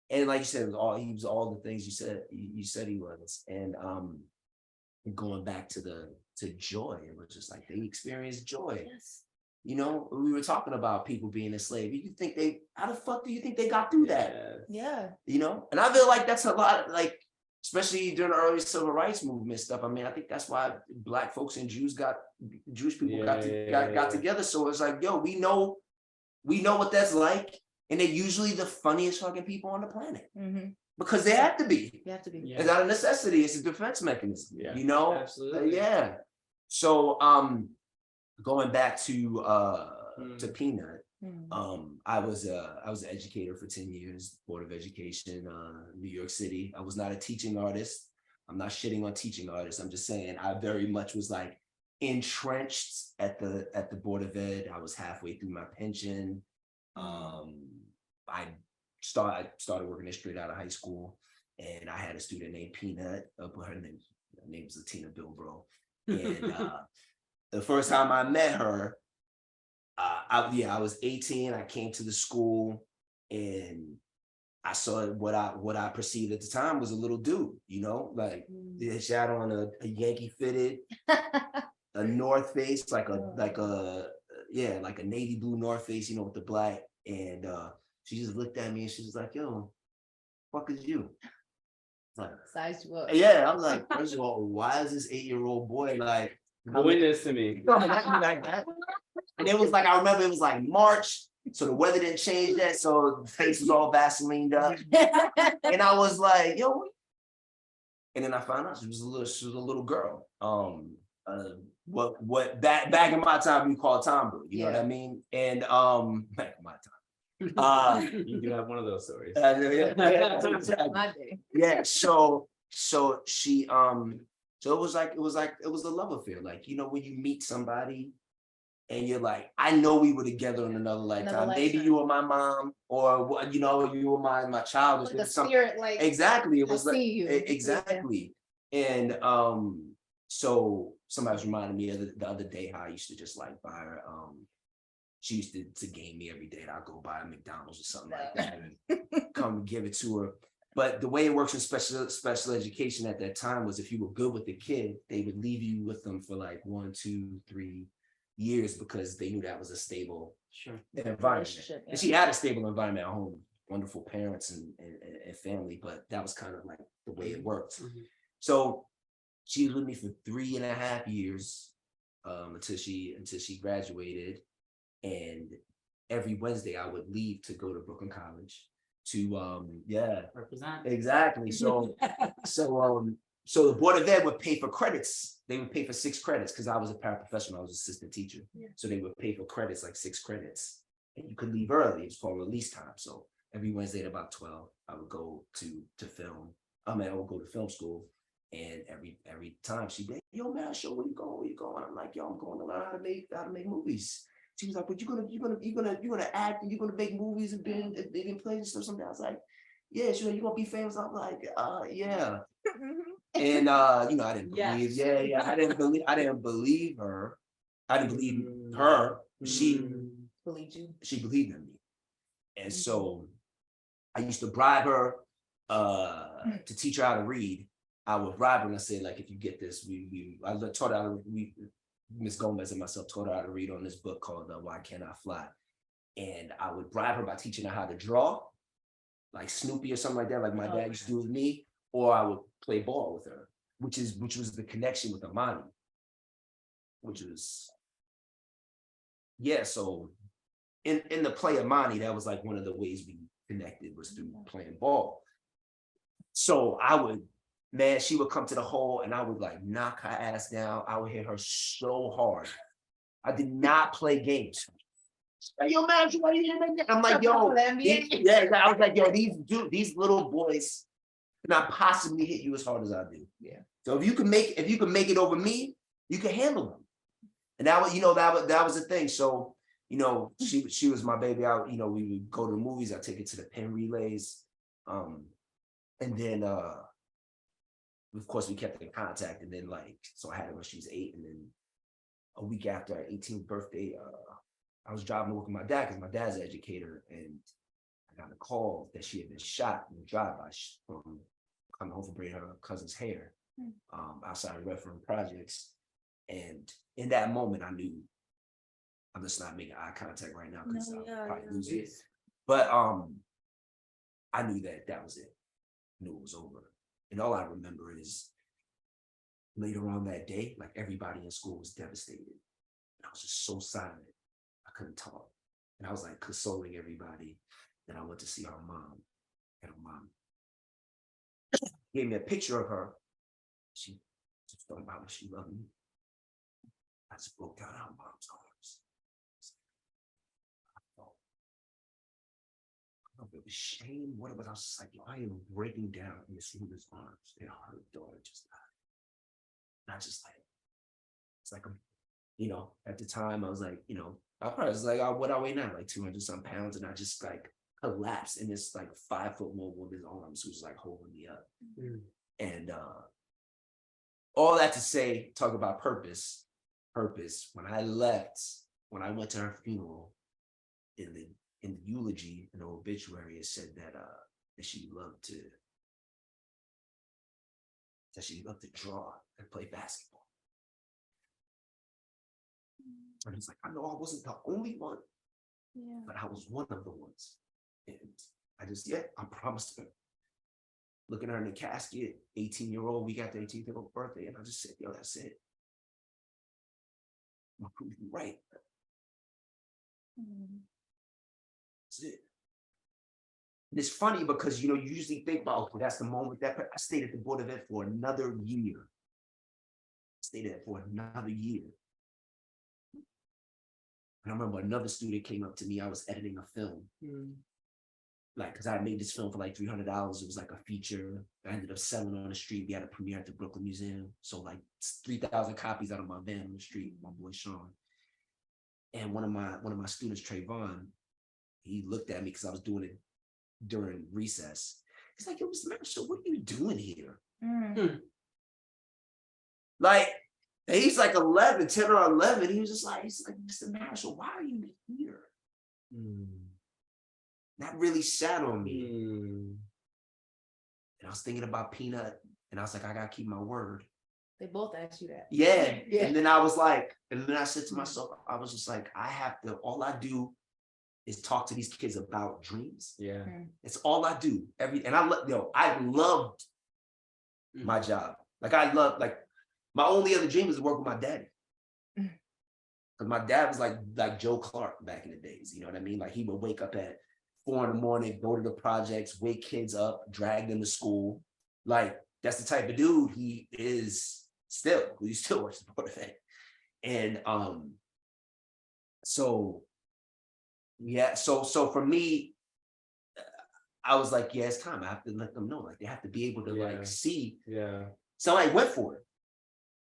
S4: and like you said, he was all the things you said he was. And going back to joy, it was just like they experienced joy.
S2: Yes.
S4: You know, we were talking about people being enslaved. How the fuck do you think they got through that?
S2: Yeah.
S4: You know, and I feel like that's a lot, like, especially during the early civil rights movement stuff. I mean, I think that's why Black folks and Jewish people got together. So it's like, yo, we know what that's like. And they're usually the funniest fucking people on the planet. Because they have to be.
S2: You have to be.
S3: Yeah.
S4: It's not a necessity, it's a defense mechanism.
S5: Yeah,
S4: You know?
S5: absolutely.
S4: So going back to Peanut, I was an educator for 10 years, Board of Education, New York City. I was not a teaching artist. I'm not shitting on teaching artists. I'm just saying I very much was like entrenched at the Board of Ed. I was halfway through my pension. I started working straight out of high school, and I had a student named Peanut. Her name was Latina Bilbro. And the first time I met her, I was 18. I came to the school, and I saw what I perceived at the time was a little dude, you know, like she had on a Yankee fitted, a North Face, like a navy blue North Face, you know, with the black. And she just looked at me and she was like, yo, fuck is you? Like,
S2: Size you up.
S4: yeah, I was like, first of all, why is this 8-year-old boy like
S5: Doing this to me?
S4: like that? And it was like, I remember it was like March, so the weather didn't change that, so the face was all Vaselined up. And I was like, yo, and then I found out she was a little girl. What back in my time we called tomboy, you know what I mean? And back in my time.
S5: You do have one of those stories.
S2: My day.
S4: Yeah, so she so it was a love affair. Like, you know, when you meet somebody and you're like, I know we were together in another lifetime. Maybe you were my mom, or you know, you were my child.
S2: Like the spirit, like
S4: exactly. It was
S2: I
S4: like
S2: see you.
S4: exactly. And so somebody was reminding me the other day how I used to just like buy her. She used to game me every day, and I'll go buy a McDonald's or something like that and come give it to her. But the way it works in special education at that time was if you were good with the kid, they would leave you with them for like 1, 2, 3 years because they knew that was a stable environment. And she had a stable environment at home, wonderful parents and family, but that was kind of like the way it worked. So she was with me for 3.5 years until she graduated. And every Wednesday I would leave to go to Brooklyn College to
S3: Represent.
S4: exactly. So the Board of Ed would pay for credits. They would pay for 6 credits because I was a paraprofessional, I was an assistant teacher. So they would pay for credits, like 6 credits. And you could leave early. It's called release time. So every Wednesday at about 12, I would go to film. I would go to film school. And every time she'd be, yo, Marryshow, where you going? Where you going? I'm like, yo, I'm going to learn how to make movies. She was like, but you're gonna act and you're gonna make movies and be in plays and stuff. Something. I was like, yeah, sure, you're gonna be famous. I'm like, yeah. And I didn't believe, yeah, I didn't believe her. I didn't believe her. She
S2: Believe you.
S4: She believed in me. And so I used to bribe her to teach her how to read. I would bribe her and I said, like, if you get this, I taught her how to read. Miss Gomez and myself taught her how to read on this book called Why Can't I Fly? And I would bribe her by teaching her how to draw, like Snoopy or something like that, like my dad used to do with me, or I would play ball with her, which was the connection with Amani, which was, yeah, so in the play Amani, that was like one of the ways we connected was through playing ball. So she would come to the hole and I would like knock her ass down. I would hit her so hard. I did not play games. Like, yo, man, why you didn't make that? I'm like, yo, I was like, yo, these little boys cannot possibly hit you as hard as I do.
S2: Yeah.
S4: So if you can make it over me, you can handle them. And that was, that was the thing. So, she was my baby out. We would go to the movies. I take it to the pen relays. And then of course we kept in contact. And then so I had her when she was 8. And then a week after her 18th birthday, I was driving to work with my dad because my dad's an educator. And I got a call that she had been shot in the drive-by from coming home from braiding her cousin's hair outside of Redfern Projects. And in that moment, I knew I'm just not making eye contact right now because I'll probably lose it. But I knew that was it. I knew it was over. And all I remember is later on that day, like everybody in school was devastated. And I was just so silent. I couldn't talk. And I was like consoling everybody. Then I went to see our mom. And her mom gave me a picture of her. She just thought about how she loved me. I just broke down our mom's arms. I don't know if it was shame, whatever. I was just like, I am breaking down in this woman's arms. And her daughter just died. And I just like, it's like, at the time I was like, I probably was like, what I weigh now, like 200 some pounds. And I just like collapsed in this like 5-foot woman's arms who was like holding me up. And all that to say, talk about purpose. When I went to her funeral, in the eulogy, in the obituary, it said that she loved to draw and play basketball. And he's like, I know I wasn't the only one, but I was one of the ones. And I just, I promised her. Looking at her in the casket, 18-year-old, week after 18th birthday, and I just said, yo, that's it. I'm proving you right. That's it. And it's funny because, you usually think about, okay, that's the moment that I stayed at the Board of Ed for another year. And I remember another student came up to me. I was editing a film. Because I made this film for like $300. It was like a feature. I ended up selling on the street. We had a premiere at the Brooklyn Museum. So like 3,000 copies out of my van on the street, my boy Sean. And one of my students, Trayvon, he looked at me because I was doing it during recess. He's like, yo, Mr. Marryshow, what are you doing here? Like, he's like 10 or 11. He was just like, Mr. Marryshow, why are you here? That really sat on me. And I was thinking about Peanut, and I was like, I gotta keep my word.
S2: They both asked you that.
S4: Yeah. And then I said to myself, I was just like, all I do is talk to these kids about dreams.
S5: Yeah.
S4: It's all I do. I loved my job. My only other dream was to work with my daddy. Because my dad was like Joe Clark back in the days, you know what I mean? Like he would wake up at 4 a.m, go to the projects, wake kids up, drag them to school. Like that's the type of dude he is still. He still works at the Board of Ed. And so for me, I was like, yeah, it's time. I have to let them know. Like they have to be able to like see.
S5: Yeah.
S4: Somebody went for it.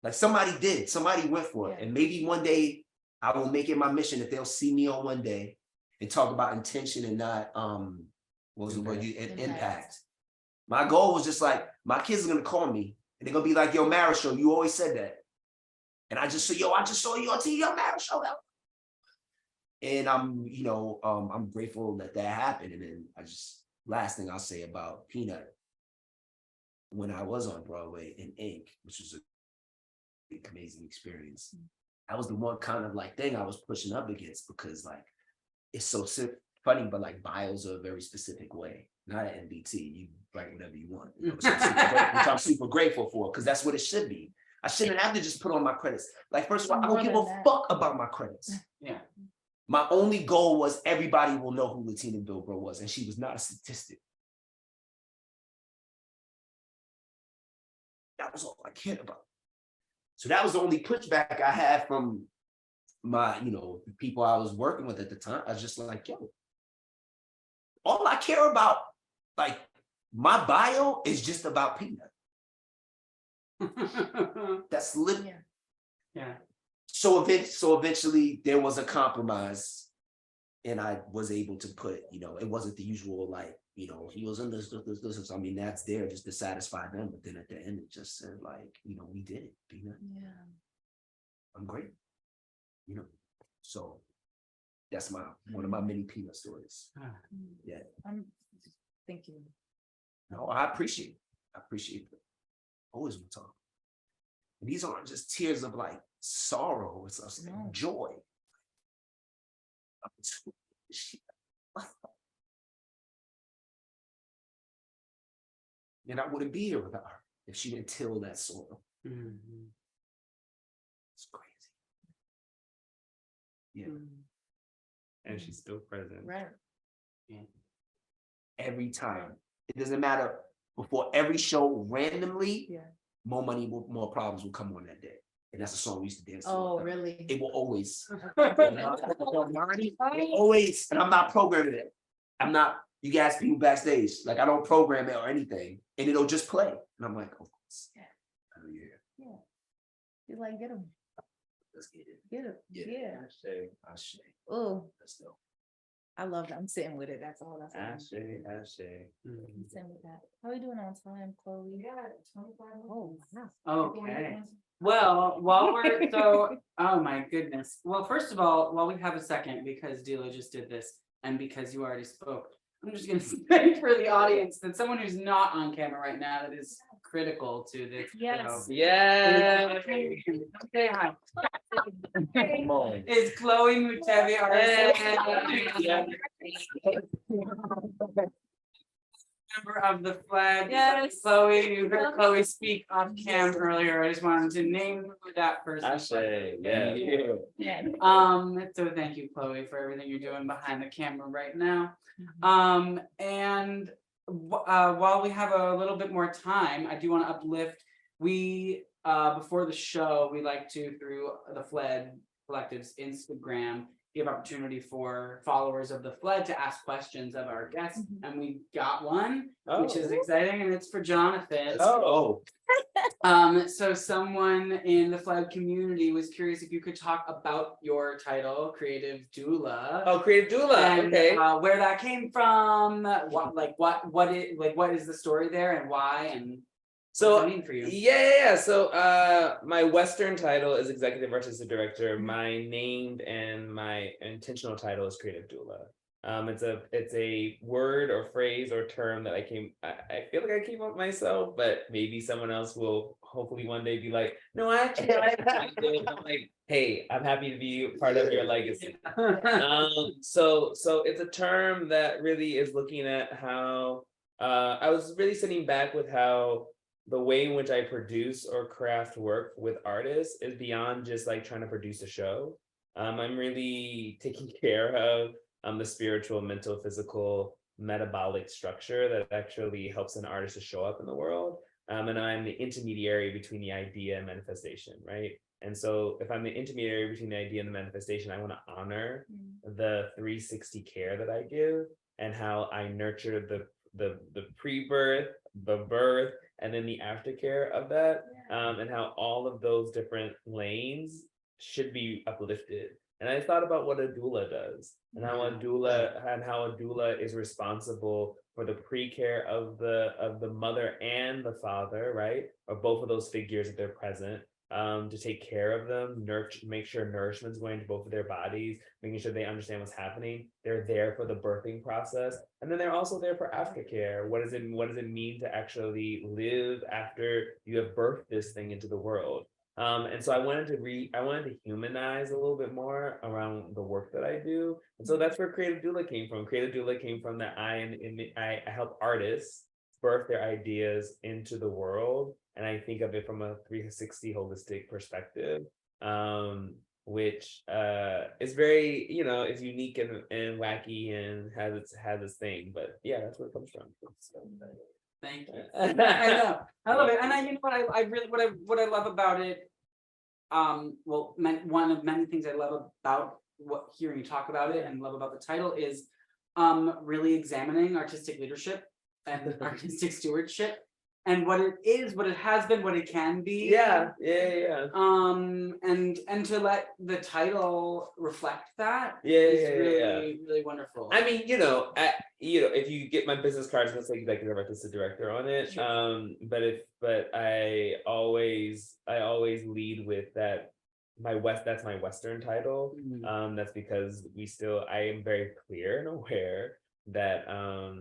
S4: Like somebody did. Somebody went for it.
S2: Yeah.
S4: And maybe one day I will make it my mission that they'll see me on one day and talk about intention and not what was the word you impact. My goal was just like, my kids are gonna call me and they're gonna be like, yo, Marryshow, you always said that. And I just said, yo, I just saw you on TV, yo, Marryshow. And I'm grateful that happened. And then last thing I'll say about Peanut, when I was on Broadway in Ink, which was an amazing experience, that was the one kind of like thing I was pushing up against, because like, it's so funny, but like bios are a very specific way. Not at NBT, you write whatever you want, which I'm super grateful for, because that's what it should be. I shouldn't have to just put on my credits. Like, first of all, I don't give a fuck about my credits.
S3: Yeah.
S4: My only goal was everybody will know who Latina Bilbro was, and she was not a statistic. That was all I cared about. So that was the only pushback I had from my, the people I was working with at the time. I was just like, yo, all I care about, like, my bio is just about Peanut. That's literally.
S3: Yeah.
S4: So eventually there was a compromise, and I was able to put, it wasn't the usual, like, he was in this. I mean, that's there just to satisfy them. But then at the end, it just said, like, we did it, Peanut.
S2: Yeah.
S4: I'm great. So that's one of my many Peanut stories. Yeah.
S2: Thank you.
S4: No, I appreciate it. Always want to talk. And these aren't just tears of like sorrow, it's like joy. And I wouldn't be here without her if she didn't till that soil.
S3: Mm-hmm.
S4: It's crazy. Yeah.
S5: And she's still present.
S2: Right.
S4: Yeah. Every time. It doesn't matter. Before every show, randomly, more money, more problems will come on that day. And that's a song we used to dance to.
S2: Oh, really?
S4: It will always. Always. And I'm not programming it. You guys people backstage, like I don't program it or anything. And it'll just play. And I'm like, oh yeah.
S2: You like, get them.
S4: Let's get it.
S2: Get it. Yeah.
S4: I say.
S2: Oh,
S4: Let's go.
S2: I love that. I'm sitting with it. That's all. That's all.
S5: I say.
S2: I'm sitting with that. How are we doing on time, Chloe?
S6: Yeah, 25 minutes.
S2: Oh, wow.
S3: Okay. Well, while we're oh my goodness. Well, first of all, while we have a second, because Dilo just did this, and because you already spoke, I'm just gonna say for the audience that someone who's not on camera right now that is critical to this
S2: Yes.
S3: show.
S5: Yeah.
S3: Say hi.
S4: Come on.
S3: Is Chloe Mutevi, our member of the flag.
S2: Yes.
S3: Chloe, you heard Chloe speak off cam earlier. I just wanted to name who that person.
S5: I say, yeah.
S2: Yeah.
S3: So thank you, Chloe, for everything you're doing behind the camera right now. And while we have a little bit more time, I do want to uplift. We before the show, we like to, through the FLED Collective's Instagram, give opportunity for followers of the FLED to ask questions of our guests, and we got one, which is exciting, and it's for Jonathan. So someone in the FLED community was curious if you could talk about your title, Creative Doula.
S5: Oh, Creative Doula.
S3: And,
S5: Okay.
S3: where that came from, what is the story there, and why, and what does it mean for you?
S5: Yeah. So my Western title is Executive Artistic Director. My named and my intentional title is Creative Doula. It's a word or phrase or term that I feel like I came up myself, but maybe someone else will hopefully one day be like, no, I did. I'm like, hey, I'm happy to be part of your legacy. So it's a term that really is looking at how I was really sitting back with how the way in which I produce or craft work with artists is beyond just like trying to produce a show. I'm really taking care of the spiritual, mental, physical, metabolic structure that actually helps an artist to show up in the world. And I'm the intermediary between the idea and manifestation, right? And so if I'm the intermediary between the idea and the manifestation, I want to honor the 360 care that I give and how I nurture the pre-birth, the birth, and then the aftercare of that, and how all of those different lanes should be uplifted. And I thought about what a doula does, and how a doula is responsible for the pre-care of the mother and the father, right? Or both of those figures if they're present, to take care of them, nurture, make sure nourishment's going to both of their bodies, making sure they understand what's happening. They're there for the birthing process, and then they're also there for aftercare. What does it mean to actually live after you have birthed this thing into the world? And so I wanted to humanize a little bit more around the work that I do. And so that's where Creative Doula came from. Creative Doula came from that I help artists birth their ideas into the world. And I think of it from a 360 holistic perspective, which is very, is unique and wacky and has its thing. But yeah, that's where it comes from.
S3: Thank you. I know. I love it. And you know what I really what I love about it, one of many things I love about hearing you talk about it and love about the title is really examining artistic leadership and artistic stewardship and what it is, what it has been, what it can be.
S5: Yeah.
S3: And to let the title reflect that is really wonderful.
S5: I mean, if you get my business cards, it's like executive artistic director on it.
S3: Sure.
S5: But I always lead with that. That's my Western title. That's because I am very clear and aware that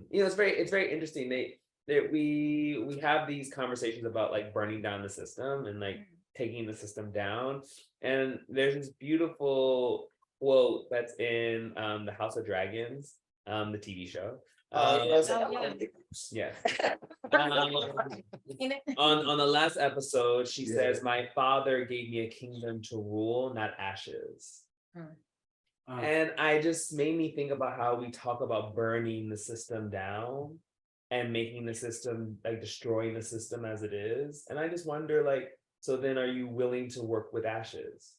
S5: it's very interesting. We have these conversations about like burning down the system and like taking the system down. And there's this beautiful quote that's in the House of Dragons, the TV show. Yes. On the last episode, she says, "My father gave me a kingdom to rule, not ashes." And I just made me think about how we talk about burning the system down and making the system, like destroying the system as it is. And I just wonder, like, so then are you willing to work with ashes?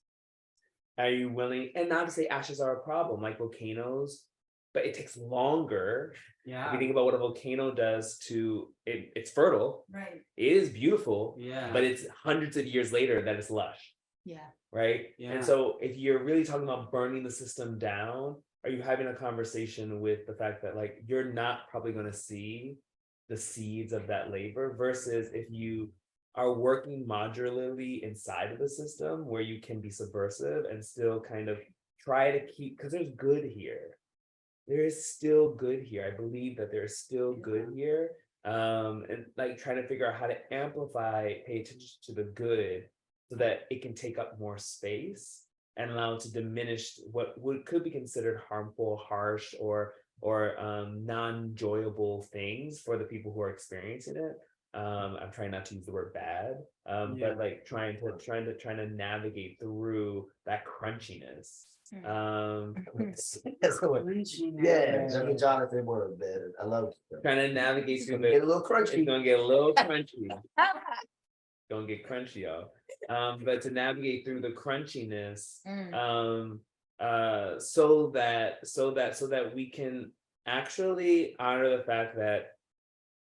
S5: Are you willing, and not to say ashes are a problem, like volcanoes, but it takes longer.
S3: Yeah.
S5: If you think about what a volcano does it's fertile.
S6: Right.
S5: It is beautiful.
S3: Yeah.
S5: But it's hundreds of years later that it's lush.
S2: Yeah.
S5: Right.
S3: Yeah.
S5: And so if you're really talking about burning the system down, are you having a conversation with the fact that like you're not probably going to see the seeds of that labor, versus if you are working modularly inside of the system where you can be subversive and still kind of try to keep, because there's good here. There is still good here. I believe that there's still good here. And like trying to figure out how to amplify, pay attention to the good so that it can take up more space and allow it to diminish what could be considered harmful, harsh, or non-enjoyable things for the people who are experiencing it. I'm trying not to use the word bad, but like trying to navigate through that crunchiness.
S4: That's a Jonathan word, man. I love it.
S5: Trying to navigate through
S4: Get a little crunchy.
S5: It's gonna get a little crunchy. Don't get crunchy, y'all. But to navigate through the crunchiness, so that we can actually honor the fact that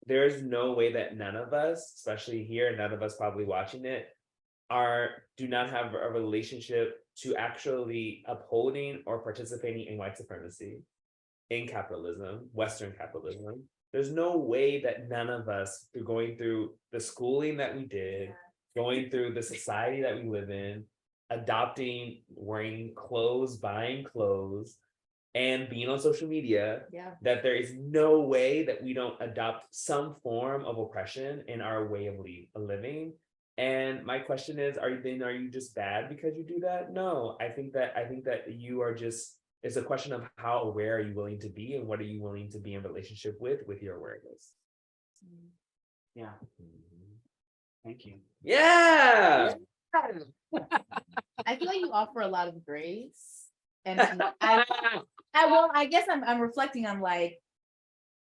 S5: there's no way that none of us, especially here, none of us probably watching it, do not have a relationship to actually upholding or participating in white supremacy, in capitalism, Western capitalism. There's no way that none of us, through going through the schooling that we did, going through the society that we live in, adopting, wearing clothes, buying clothes, and being on social media, that there is no way that we don't adopt some form of oppression in our way of living. And my question is, are you just bad because you do that? No, I think that you are just, it's a question of how aware are you willing to be, and what are you willing to be in relationship with your awareness.
S3: Yeah. Thank you.
S5: Yeah.
S2: I feel like you offer a lot of grace, and I guess I'm reflecting on like,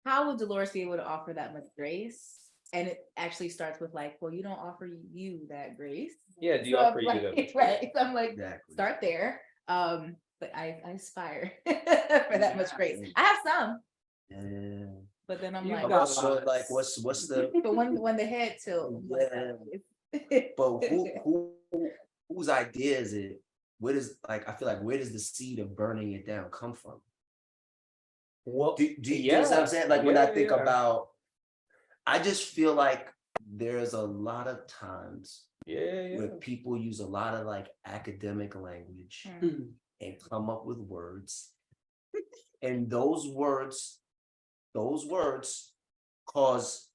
S2: how would Dolores be able to offer that much grace? And it actually starts with like, well, you don't offer you that grace.
S5: Yeah, do you offer you that?
S2: Right. So I'm like,
S4: Exactly.
S2: start there. But I aspire for that much grace. I have some. but then I'm
S3: You
S2: like,
S3: got-
S4: So like, what's the,
S2: but when the head tilt.
S4: but whose idea is it? Where does, like, I feel like, where does the seed of burning it down come from?
S5: Well,
S4: Do you know what I'm saying? Like, when I think about, I just feel like there's a lot of times where people use a lot of like academic language and come up with words. And those words cause,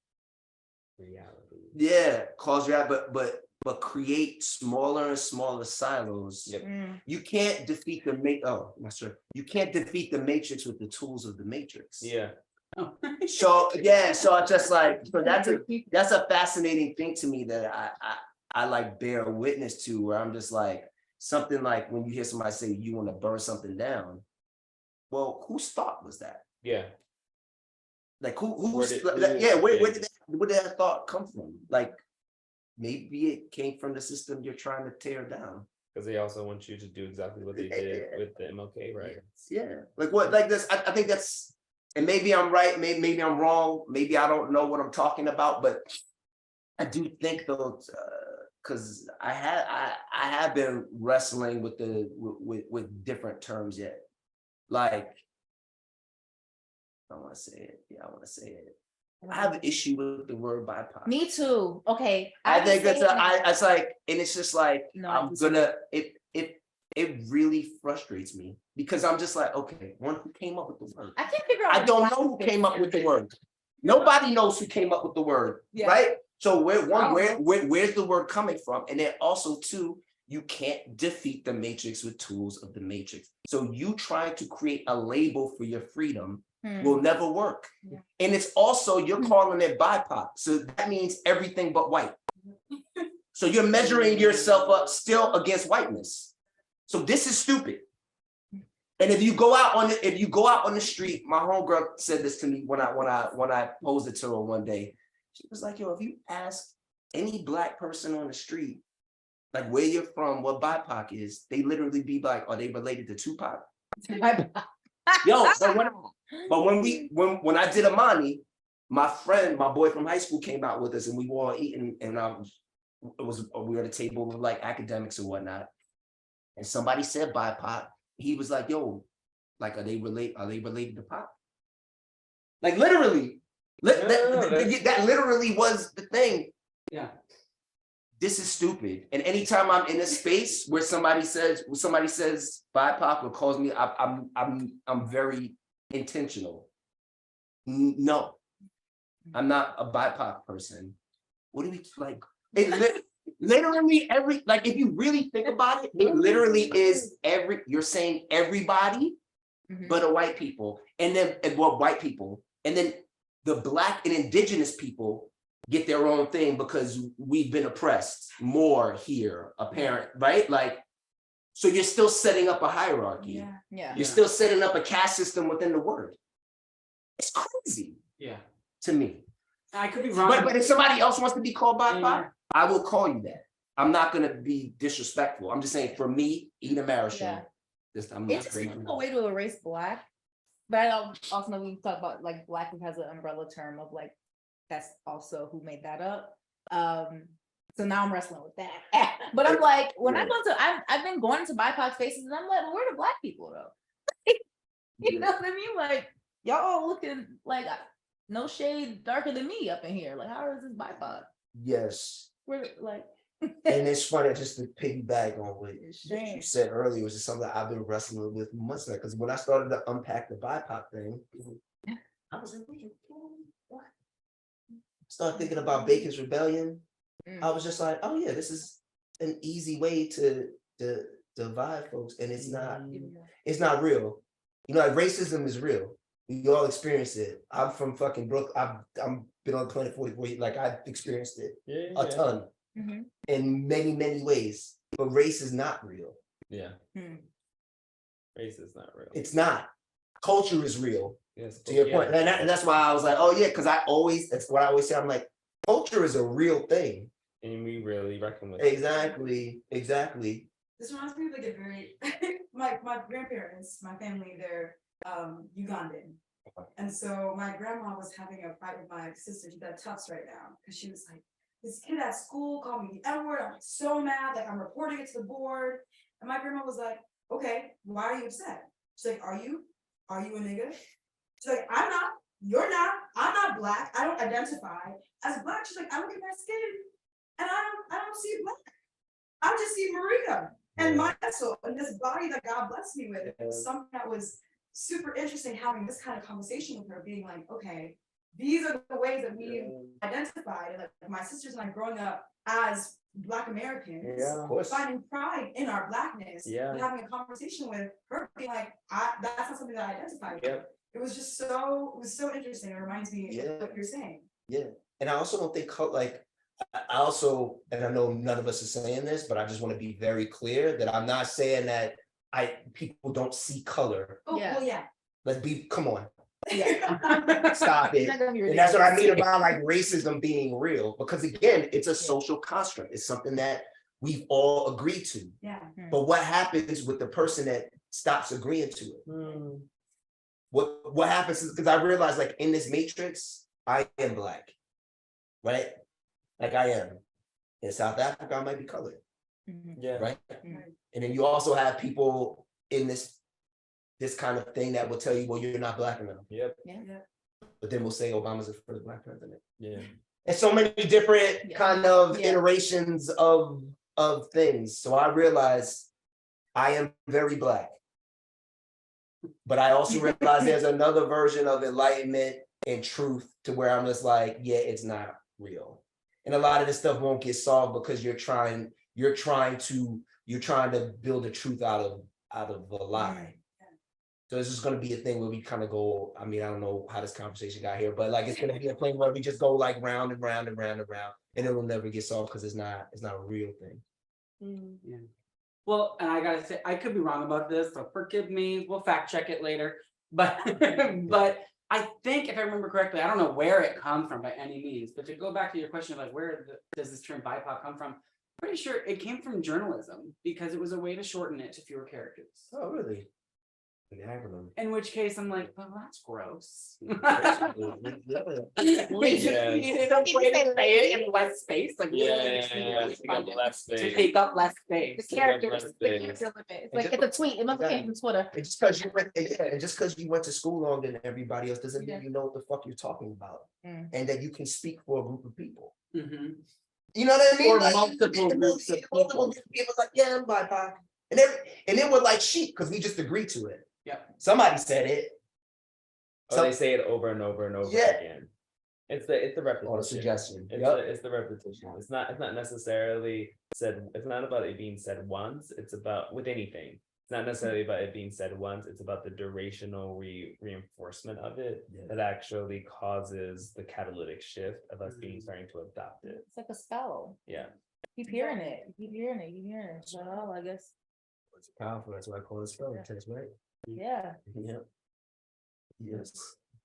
S5: reality.
S4: cause reality, but create smaller and smaller silos.
S5: Yep.
S4: You can't defeat the you can't defeat the matrix with the tools of the matrix.
S5: Yeah.
S4: So so it's just like, so that's a fascinating thing to me that I like bear witness to, where I'm just like, something like when you hear somebody say you want to burn something down, well, whose thought was that?
S5: Yeah.
S4: Like where did that thought come from? Like maybe it came from the system you're trying to tear down.
S5: Because they also want you to do exactly what they did with the MLK, right?
S4: Yeah. Like what, like this, I think that's, and maybe I'm right, maybe I'm wrong, maybe I don't know what I'm talking about, but I do think those, because I have been wrestling with with different terms yet. Like, I want to say it. Yeah, I want to say it. I have an issue with the word BIPOC.
S2: Me too. Okay.
S4: I think
S2: it's
S4: it's like, and it's just like,
S2: No,
S4: I'm gonna, it really frustrates me because I'm just like, okay, one, who came up with the word?
S2: I can't figure out.
S4: I don't know who came up with the word. Nobody knows who came up with the word,
S2: Yeah.
S4: right? So where's
S2: know.
S4: the word coming from? And then also too, you can't defeat the matrix with tools of the matrix. So you trying to create a label for your freedom will never work.
S2: Yeah.
S4: And it's also, you're calling it BIPOC. So that means everything but white. So you're measuring yourself up still against whiteness. So this is stupid. And if you go out on the street, my homegirl said this to me when I posed it to her one day. She was like, yo, if you ask any Black person on the street, like where you're from, what BIPOC is, they literally be like, are they related to Tupac? Yo, but when I did Amani, my boy from high school came out with us and we were all eating, and we were at a table with like academics and whatnot. And somebody said BIPOC. He was like, yo, like, are they related to Pop? Like literally, that literally was the thing.
S3: Yeah.
S4: This is stupid. And anytime I'm in a space where somebody says BIPOC or calls me, I'm very intentional. No, I'm not a BIPOC person. What do we like? Literally like, if you really think about it, it literally is you're saying everybody but a white people, and then white people, and then the Black and indigenous people get their own thing because we've been oppressed more here, apparent, right? Like, so you're still setting up a hierarchy.
S2: Yeah.
S4: You're still setting up a caste system within the word. It's crazy.
S3: Yeah.
S4: To me.
S3: I could be wrong.
S4: But if somebody else wants to be called BIPOC, I will call you that. I'm not gonna be disrespectful. I'm just saying, for me, eat a Marryshow. I'm not
S2: It's just
S4: crazy.
S2: a way to erase Black. But I also know we talk about like Black has an umbrella term of like, that's also who made that up. So now I'm wrestling with that. But I'm like, when I go to, I've been going to BIPOC spaces and I'm like, where are the Black people though? You know what I mean? Like, y'all all looking like no shade darker than me up in here. Like, how is this BIPOC?
S4: Yes.
S2: We're like,
S4: and it's funny, just to piggyback on what you said earlier, was just something that I've been wrestling with months now. Because when I started to unpack the BIPOC thing, I was like, what? Started thinking about Bacon's Rebellion. I was just like, oh yeah, this is an easy way to divide folks, and it's not real. You know, like racism is real. We all experience it. I'm from fucking Brooklyn. I'm been on the planet 44. Like, I've experienced it a ton in many ways. But race is not real.
S5: Yeah. Race is not real.
S4: It's not. Culture is real.
S5: Yes.
S4: To your point, and that's why I was like, oh yeah, because that's what I always say. I'm like, culture is a real thing.
S5: And we really reckon with
S4: Exactly.
S6: This reminds me of like a very my grandparents, my family, they're Ugandan. And so my grandma was having a fight with my sister, she's at Tufts right now, because she was like, this kid at school called me the N-word, I'm like so mad, like I'm reporting it to the board. And my grandma was like, okay, why are you upset? She's like, are you a nigga? She's like, I'm not, you're not, I'm not black, I don't identify as black. She's like, I look at my skin and I don't see black. I just see Maria and my soul and this body that God blessed me with. It was something that was super interesting having this kind of conversation with her, being like, okay, these are the ways that we identified. Like my sisters and I growing up as Black Americans,
S4: Of course.
S6: finding pride in our Blackness,
S5: Yeah.
S6: and having a conversation with her, being like, that's not something that I identify with.
S5: Yep.
S6: It was just so, it was so interesting. It reminds me
S4: Yeah.
S6: of what you're saying.
S4: Yeah, and I also don't think like, I also, and I know none of us are saying this, but I just want to be very clear that I'm not saying that people don't see color.
S6: Oh,
S2: Yeah.
S6: well, yeah.
S4: Come on,
S2: Yeah.
S4: stop it.
S2: It's not gonna be
S4: And that's what I
S2: ridiculous.
S4: mean about like racism being real, because again, it's a social construct. It's something that we've all agreed to.
S6: Yeah.
S4: But what happens with the person that stops agreeing to it? What happens is, because I realized like in this matrix, I am Black, right? Like I am. In South Africa, I might be colored,
S5: Yeah.
S4: right?
S2: Mhm.
S4: And then you also have people in this kind of thing that will tell you, well, you're not Black enough.
S5: Yep.
S4: But then we'll say Obama's the first Black president.
S5: Yeah.
S4: And so many different
S2: Yeah.
S4: kind of
S2: Yeah.
S4: iterations of things. So I realized I am very Black. But I also realize there's another version of enlightenment and truth to where I'm just like, yeah, it's not real. And a lot of this stuff won't get solved because you're trying to build a truth out of a lie. So it's just gonna be a thing where we kind of go, I mean, I don't know how this conversation got here, but like it's gonna be a thing where we just go like round and round and round and round, and it will never get solved because it's not a real thing.
S3: Yeah. Well, and I gotta say, I could be wrong about this, so forgive me, we'll fact check it later. But but I think if I remember correctly, I don't know where it comes from by any means, but to go back to your question of like does this term BIPOC come from? Pretty sure it came from journalism because it was a way to shorten it to fewer characters.
S4: Oh, really? An acronym.
S3: In which case I'm like, well, that's gross.
S4: Yeah.
S3: We just needed a way to say it in less space, like to take up less space.
S2: The characters,
S5: Less
S2: the
S5: space.
S2: character limit. It's like it's a tweet. It must came from Twitter.
S4: And just because you went to school longer than everybody else doesn't mean
S2: Yeah.
S4: you know what the fuck you're talking about,
S2: Mm.
S4: and that you can speak for a group of people.
S3: Mhm.
S4: You know what I mean?
S3: Or
S4: Like,
S3: multiple groups of
S4: multiple people like, yeah, I'm BIPOC, and then we're like sheep because we just agreed to it.
S3: Yep.
S4: Somebody said it.
S5: Oh, they say it over and over and over
S4: Yeah.
S5: again. It's the repetition.
S4: Or a suggestion.
S5: It's the repetition. It's not necessarily said. It's not about it being said once. It's about with anything. It's not necessarily about it being said once. It's about the durational reinforcement of it
S4: Yeah.
S5: that actually causes the catalytic shift of us being starting to adopt it.
S2: It's like a spell.
S5: Yeah.
S2: Keep hearing it. Keep hearing it. Keep hearing it. Well, I guess.
S4: It's powerful. That's why I call it spelling test, right?
S2: Yeah.
S4: Yeah. Yes.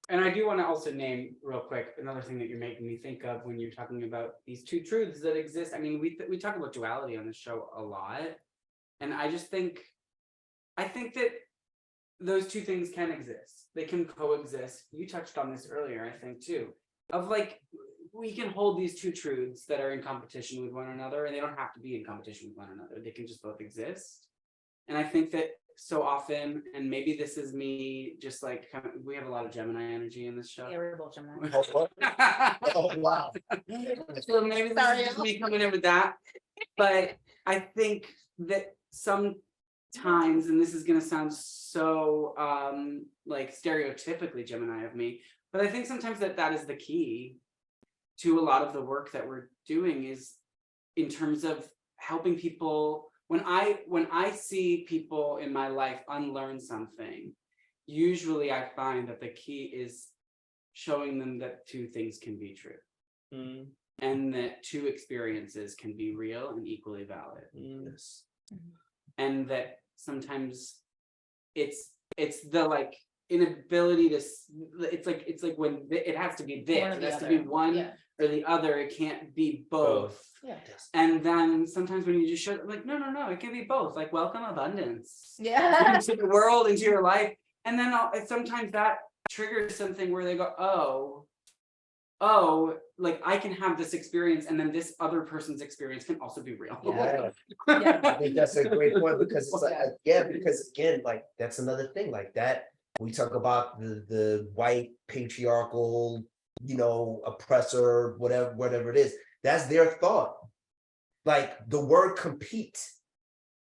S3: And I do want to also name real quick another thing that you're making me think of when you're talking about these two truths that exist. I mean, we talk about duality on this show a lot, and I think that those two things can exist. They can coexist. You touched on this earlier, I think too, of like we can hold these two truths that are in competition with one another, and they don't have to be in competition with one another. They can just both exist. And I think that so often, and maybe this is me, just like we have a lot of Gemini energy in this show.
S2: Yeah, we're both Gemini.
S4: Oh, wow.
S3: So maybe this is just me coming in with that. But I think that sometimes, and this is gonna sound so like stereotypically Gemini of me, but I think sometimes that is the key to a lot of the work that we're doing is in terms of helping people. When I see people in my life unlearn something, usually I find that the key is showing them that two things can be true. And that two experiences can be real and equally valid.
S4: Yes.
S3: And that sometimes it's the like inability to it's like when it has to be this,
S2: One or
S3: it
S2: the
S3: has to be
S2: other.
S3: one
S2: Yeah.
S3: or the other. It can't be both.
S2: Yeah.
S3: And then sometimes when you just show like no, it can be both. Like welcome abundance
S2: Yeah.
S3: into the world, into your life. And then sometimes that triggers something where they go, oh, like I can have this experience and then this other person's experience can also be real.
S4: Yeah.
S2: Yeah.
S4: I think that's a great point because it's like, yeah, because again, like that's another thing like that. We talk about the white patriarchal, oppressor, whatever it is. That's their thought. Like the word compete,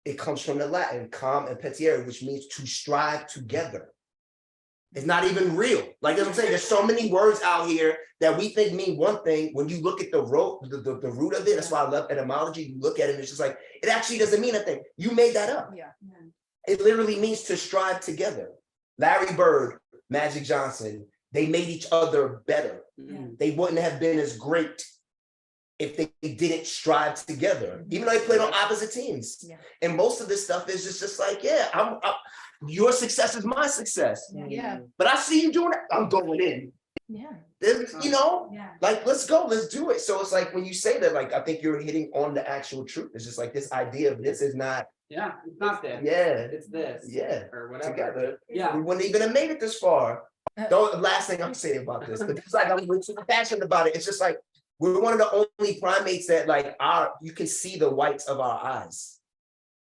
S4: it comes from the Latin com and petiere, which means to strive together. It's not even real. Like that's what I'm saying. There's so many words out here that we think mean one thing. When you look at the root of it, that's why I love etymology. You look at it, and it's just like it actually doesn't mean a thing. You made that up.
S2: Yeah.
S4: It literally means to strive together. Larry Bird, Magic Johnson, they made each other better. They wouldn't have been as great if they didn't strive together, even though they played on opposite teams.
S2: Yeah.
S4: And most of this stuff is just like, yeah, I'm your success is my success.
S2: Yeah.
S4: But I see you doing it, I'm going in.
S2: Yeah.
S6: Yeah.
S4: Like, let's go, let's do it. So it's like when you say that, like, I think you're hitting on the actual truth. It's just like this idea of this is not,
S3: Yeah, it's not this.
S4: yeah,
S3: It's this.
S4: yeah,
S3: Or whatever.
S4: together.
S3: Yeah.
S4: We wouldn't even have made it this far. The last thing I'm saying about this, but it's like I'm super passionate about it. It's just like we're one of the only primates that like you can see the whites of our eyes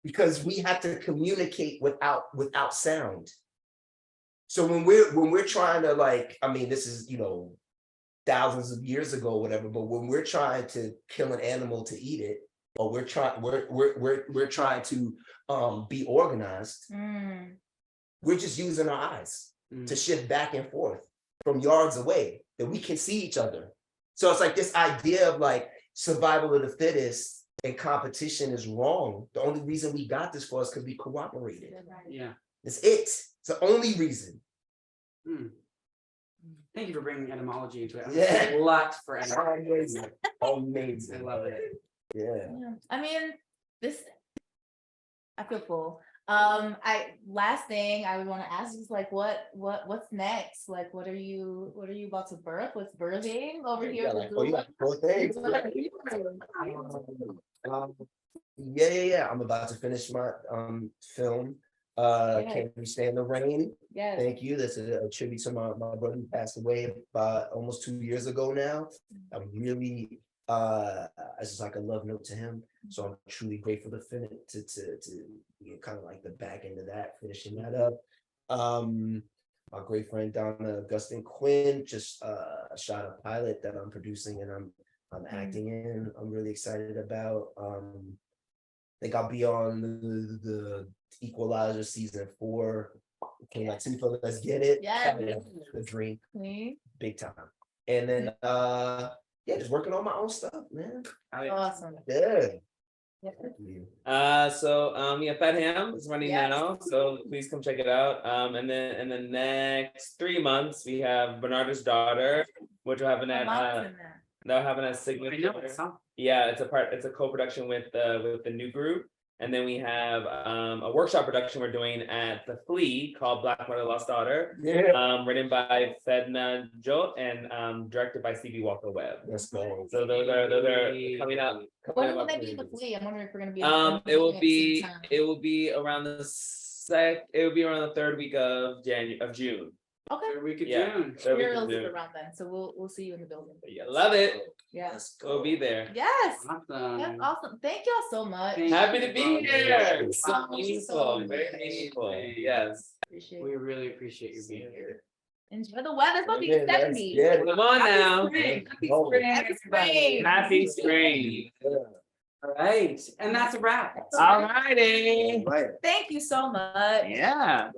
S4: because we have to communicate without sound. So when we're trying to like, I mean, this is thousands of years ago, whatever. But when we're trying to kill an animal to eat it, or we're trying to be organized, we're just using our eyes to shift back and forth from yards away that we can see each other. So it's like this idea of like survival of the fittest and competition is wrong. The only reason we got this for us because we cooperated.
S3: Yeah.
S4: It's it. It's the only reason.
S3: Thank you for bringing etymology into it.
S4: Yeah.
S3: A lot for etymology.
S4: Amazing. Amazing.
S3: I love it.
S4: Yeah.
S2: I mean, I feel full. Last thing I would want to ask is like, what's next? Like, what are you about to birth? What's birthing over here?
S4: Yeah, like, you got 4 things. Yeah. I'm about to finish my film. Can't We Stand the Rain?
S2: Yes.
S4: Thank you. That's a tribute to my brother who passed away about almost 2 years ago now. I'm really it's just like a love note to him. So I'm truly grateful to finish to get kind of like the back end of that, finishing that up. My great friend Donna Augustine Quinn just shot a pilot that I'm producing and I'm acting in. I'm really excited about. I think I'll be on the Equalizer season 4. King Latifah, let's get it.
S2: Yeah.
S4: The dream,
S2: Me?
S4: big time. And then just working on my own stuff, man.
S2: Awesome.
S4: Yeah.
S5: Fat Ham is running
S2: Yes.
S5: now, so please come check it out. And then in the next 3 months we have Bernardo's Daughter, which will happen at they'll happen at Signature. Yeah, it's a co-production with the new group. And then we have a workshop production we're doing at the Flea called Black Mother Lost Daughter.
S4: Yeah.
S5: Written by Fedna Jot and directed by Stevie Walker Webb.
S4: Let's go.
S5: So those are coming out.
S2: When will they be in the Flea? I'm wondering if we're gonna be.
S5: It will be around the 3rd week of June.
S2: Okay.
S3: Third week of
S5: Yeah.
S3: June.
S5: 3rd week
S2: We're
S5: of June.
S2: around then, so we'll see you in the building.
S5: Yeah, love it.
S2: Yes.
S5: We'll be there.
S2: Yes.
S3: Awesome.
S2: That's awesome. Thank y'all so much.
S3: Thank
S5: Happy to be here.
S3: you.
S5: So meaningful. Very meaningful. Yes.
S2: Appreciate
S3: We
S2: it.
S3: really appreciate you being here.
S2: Enjoy the weather. It's supposed to be
S4: Yeah, that's-
S2: 70.
S4: yeah.
S5: Come on now.
S3: Happy
S4: Oh.
S3: spring,
S2: Happy
S3: everybody.
S2: spring.
S5: Happy spring.
S3: All right, and that's a wrap.
S5: All righty.
S4: Right.
S2: Thank you so much.
S5: Yeah.